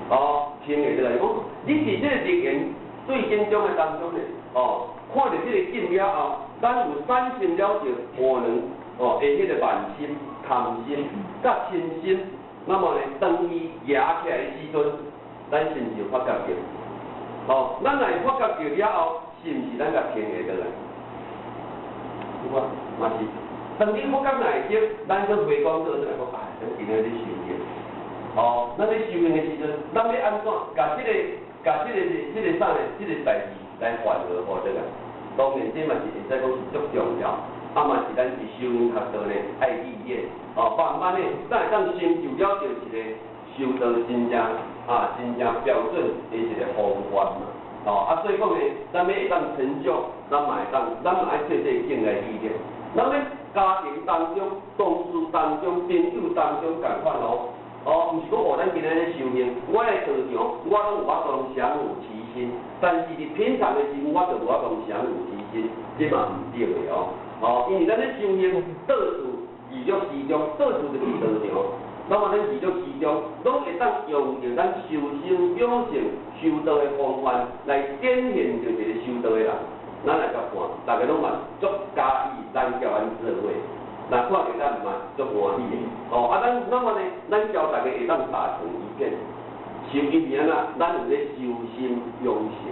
哦，停下来讲，你伫这个历言对心中的当中呢，哦，看到这个境了后，咱有产生了着可能，哦，会迄个慢心、贪心、甲嗔心。那么呢，当伊压起来的时阵，咱心就发觉着。哦，咱来发觉着了后，是毋是咱甲停下来？有啊，嘛是。当你发觉来着，咱就回光做出来讲，咱今日咧修行。哦，咱咧修行的时阵，咱要安怎甲这个啥呢？这个代志来缓和好得来。当然，这嘛是会使讲是足重要。啊嘛是咱是修行学道呢，爱意念，哦，慢慢呢，咱会当成就了着一个修道真正标准的一个方法嘛，哦，所以讲呢，咱要会当成就，咱嘛爱切境来意念。咱咧家庭当中、同事当中、朋友当中共款咯，哦，毋是讲哦，咱今日咧修行，我来道场，我拢有法度相互其心，但是伫平常的时阵，我就无法度相互其心，这嘛毋对的哦。哦，因为咱咧修行，到处娱乐其中，到处就是道场。那么咱娱乐其中，拢会当用着咱修身养性、修道的方法来展现着一个修道的人。咱来甲看，大家拢嘛足嘉义咱教咱做伙，来看着咱嘛足欢喜的。哦，那么呢，咱教大家会当达成一片，修因为啊，咱有咧修身养性。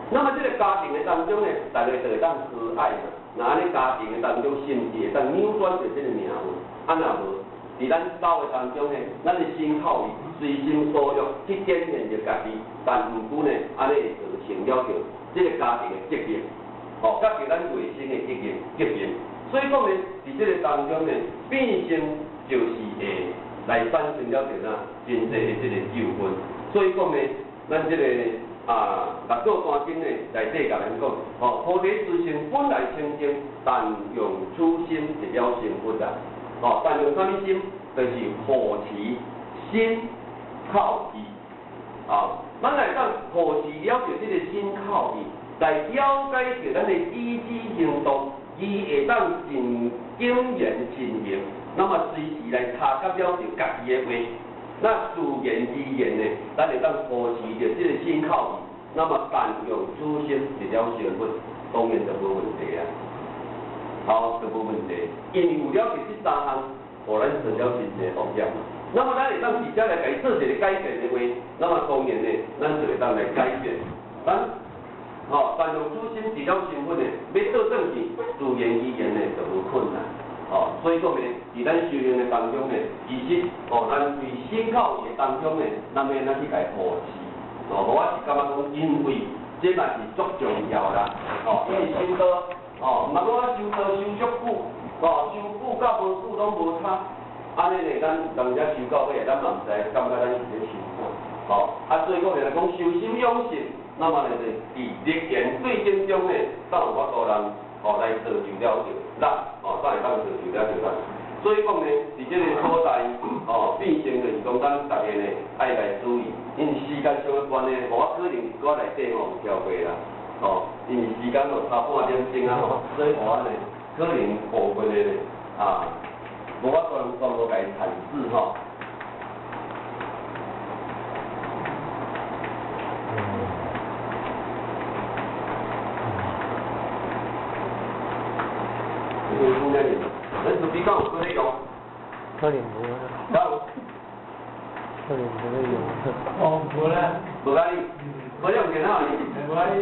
那么这个家庭的当中呢，大家就会当和蔼嘛。那安尼家庭的当中，是毋是会当扭转着这个命运？啊，若无，伫咱走的当中呢，咱的心口随心所欲去展现着家己，但毋过呢，安尼会造成了着这个家庭的责任，哦，甲着咱内心的责任。所以讲呢，伫这个当中呢，变成就是会来产生了着真济的这个纠纷。所以讲呢，咱这个。六祖坛经呢，内底甲咱讲，哦，菩提自性本来清净，但用初心得了成佛啊。哦，但用什么心？就是护持心靠意。啊，咱来讲护持了解这个心靠意，来了解着咱的意志行动，伊会当真经验真行，那么随时来查觉了着家己的话。那自言自言呢，咱会当保持着这个心靠意，那么但用初心得了成佛，当然就无问题啊。好，就无问题，因为有了解这三项，互咱成了真济恶业嘛。那么咱会当直接来做一个改变的话，那么当然呢，咱就会当来改变。但用初心得了成佛呢，要做正去，自言自言呢就无困难。哦，所以讲呢，伫咱修行的当中呢，其实咱对心靠意的当中呢，咱要安怎去家护持？我是感觉讲，因为这嘛是足重要啦。因为修道，毋通我修道修足久，修久甲无久拢无差。安尼呢，咱当只修到尾，咱嘛毋知感觉咱是咧修法。所以讲来讲修心养性，那么呢，就伫历言对境中呢，当有法度人来造就了着。咱才会当做就了就咱，所以讲呢，伫这个所在变成就是讲咱大家呢爱来注意，因为时间上的关呢，我可能我内底有跳过啦，因为时间就差半点钟啊，所以我呢可能部分的无法全部甲伊阐释咱就比较有可能用，可能无啦，可能无咧用。无咧，无啦你，可用电脑哩。无啦你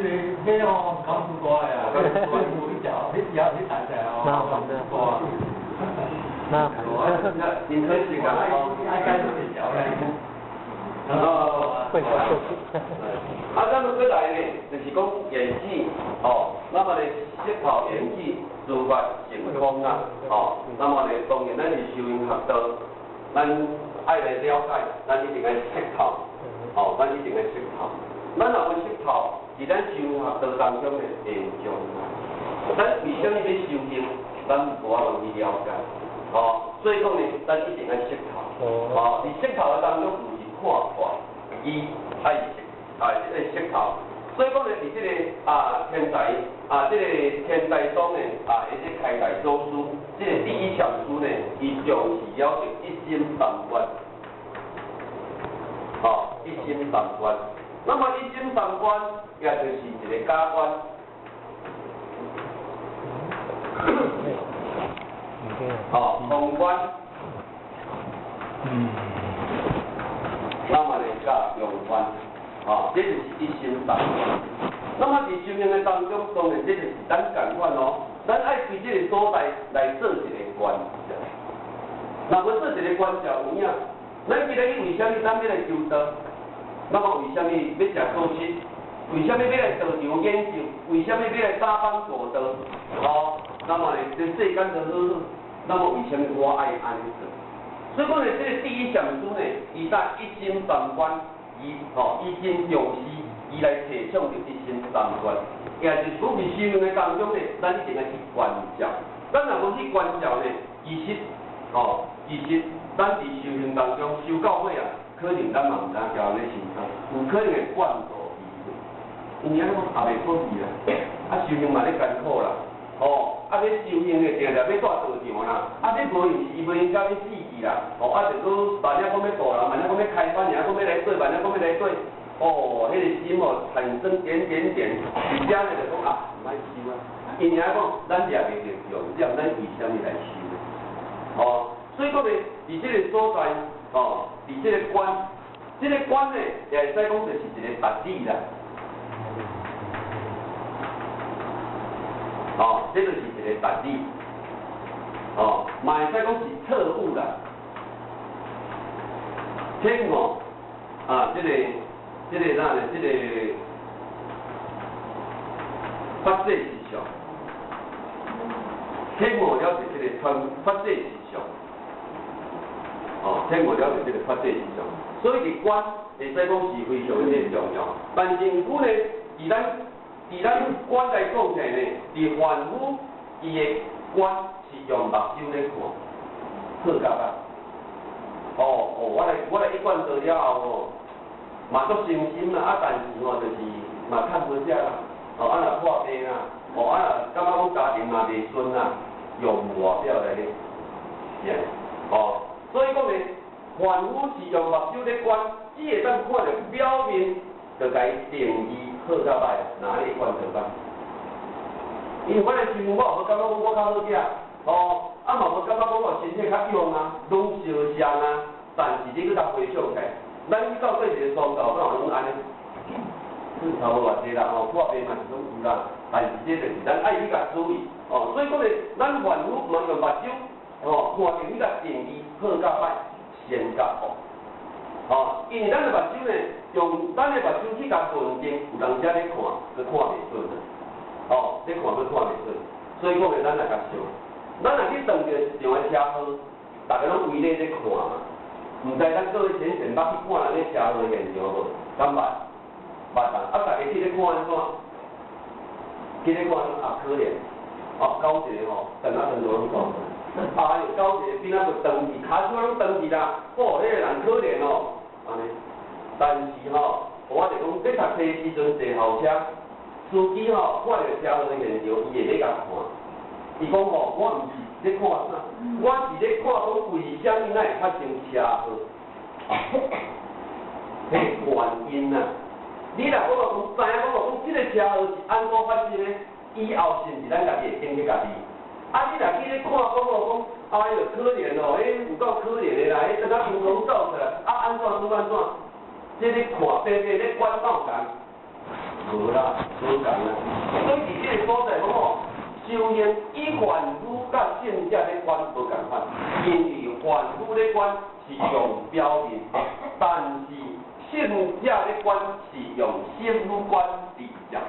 你讲出过来啊，讲出一条，你睇睇哦。那好的。真可惜啊！爱干一条咧。会说过去。咱们过来呢，就是讲言语，那么呢，识透言语，自发成功啊，那么呢，当然咱是修行学道，咱爱来了解，咱一定爱识透，咱一定爱识透。咱若要识透，伫咱修行学道当中呢，会有障碍。咱为什么要修行？咱无法容易了解，所以讲呢，咱一定爱识透，伫识透的当中，唔是看破，伊爱这个识透。所以讲呢，伫这个天台这个天台宗呢这个开台宗师，这个第一禅师呢，伊重视了就一心三观，一心三观。那么一心三观，也就是一个假观。空观，那么呢加用观，这就是一心三观。那么伫修行的当中，当然这就是咱共款咱爱对这个所在来做一个观照。若要做一个观照有影，咱今日为什么咱要来修道？那么为什么要食素食？为什么要来道场研究？为什么要来三班做道？那么呢，这世间就好。那么为什么我爱安尼做？所以讲呢，这个第一禅师呢，伊在一心三观，伊真重视，伊来提倡着一心三观。也是所谓修行的当中呢，咱一定要去观照。咱若无去观照呢，其实咱伫修行当中修到尾可能咱嘛唔知交咧心态，有可能会惯惰迷失。因为我也袂错去啦，修行嘛咧艰苦啦。要修行的，定定要带道场啦。要无伊是伊袂应该要死去啦。就搁万一讲要大人，万一讲要开班，讲要来做，万一讲要来做，迄个心产生点，是这样的就讲唔爱修啊。因为讲咱也袂着用，这样咱为什么来修？所以讲呢，伫这个所在，伫这个观，这个观呢，也会使讲就是一个达理啦。这就是一个达理，嘛会使讲是特务啦。天这个啥呢？这个发誓事项，天了解这个发誓事项，天了解这个发誓事项，所以伫观会使讲是非常的重要。但是有呢，伫咱观来讲起来呢，伫凡夫伊的观是用目睭咧看，好甲歹。我来一贯做了后嘛足伤心啦，但是就是嘛看不下啦，若破病啦，若感觉讲家庭嘛袂顺啦，用外表来咧，所以讲呢，凡夫是用目睭咧观，只会当看到表面，就甲伊定义。好甲歹，哪里观得歹？因为我来修行，我无感觉讲我较好食，嘛无感觉讲我身体较勇啊，拢相像啊。但是你搁甲回想起来，咱去到对一个宗教，咱拢安尼，差无偌济啦，破病嘛是拢有啦。但是这就是咱爱去甲注意，所以讲呢，咱凡夫嘛用目睭，看着你甲定义好甲歹，善甲恶。因为咱的目睭呢，用咱的目睭去甲论证，有人遮咧看，佮看袂准啊。咧看佮看袂准，所以讲呢，咱来甲想，咱若去撞着一场的车祸，大家拢围咧看嘛，唔知咱各位先生捌去看人咧车祸现场无？敢捌？捌啊！大家去咧看安怎？去咧看可怜，高一个等啊等落去讲。高一个边仔就长去，骹手拢长去啦，迄个人可怜安尼。但是我就讲，咧读册时阵坐后车，司机看到车祸现场，伊会咧甲看。伊讲我毋是咧看啥，我是咧看讲为什么会发生车祸，迄原因啊。你若讲知影讲即个车祸是安怎发生的，以后是毋是咱家己会警惕家己？你若去咧看讲哎哟可怜有够可怜的啦，等下平常走出来，安怎？这咧看白白咧管闹共，无啦，无共啦。所以伫这个所在讲修行以凡夫甲圣者咧管无共款，因为凡夫咧管是用表面，但是性者咧观是用心观比较。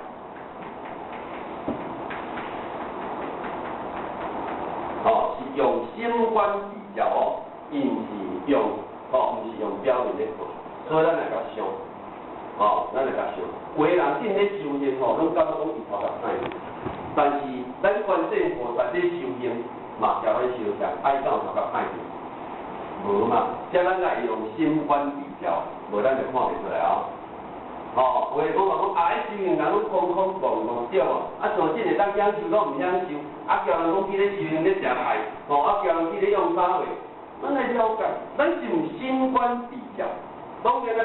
哦，是用心观比较哦，伊毋是用毋是用表面咧看，所以咱来甲想，咱来甲想，有的人真咧修行拢感觉讲伊头壳歹去，但是咱观世菩萨咧修行嘛，交咱修正，爱怎有头壳歹去？无嘛，即咱来用心观比较，无咱就看袂出来啊。有的讲讲修行人拢空空妄妄对哦，像真个当享受拢毋享受，叫人讲去咧修行咧食歹，叫人去咧用啥货，咱来了解，咱是用心观比较，当然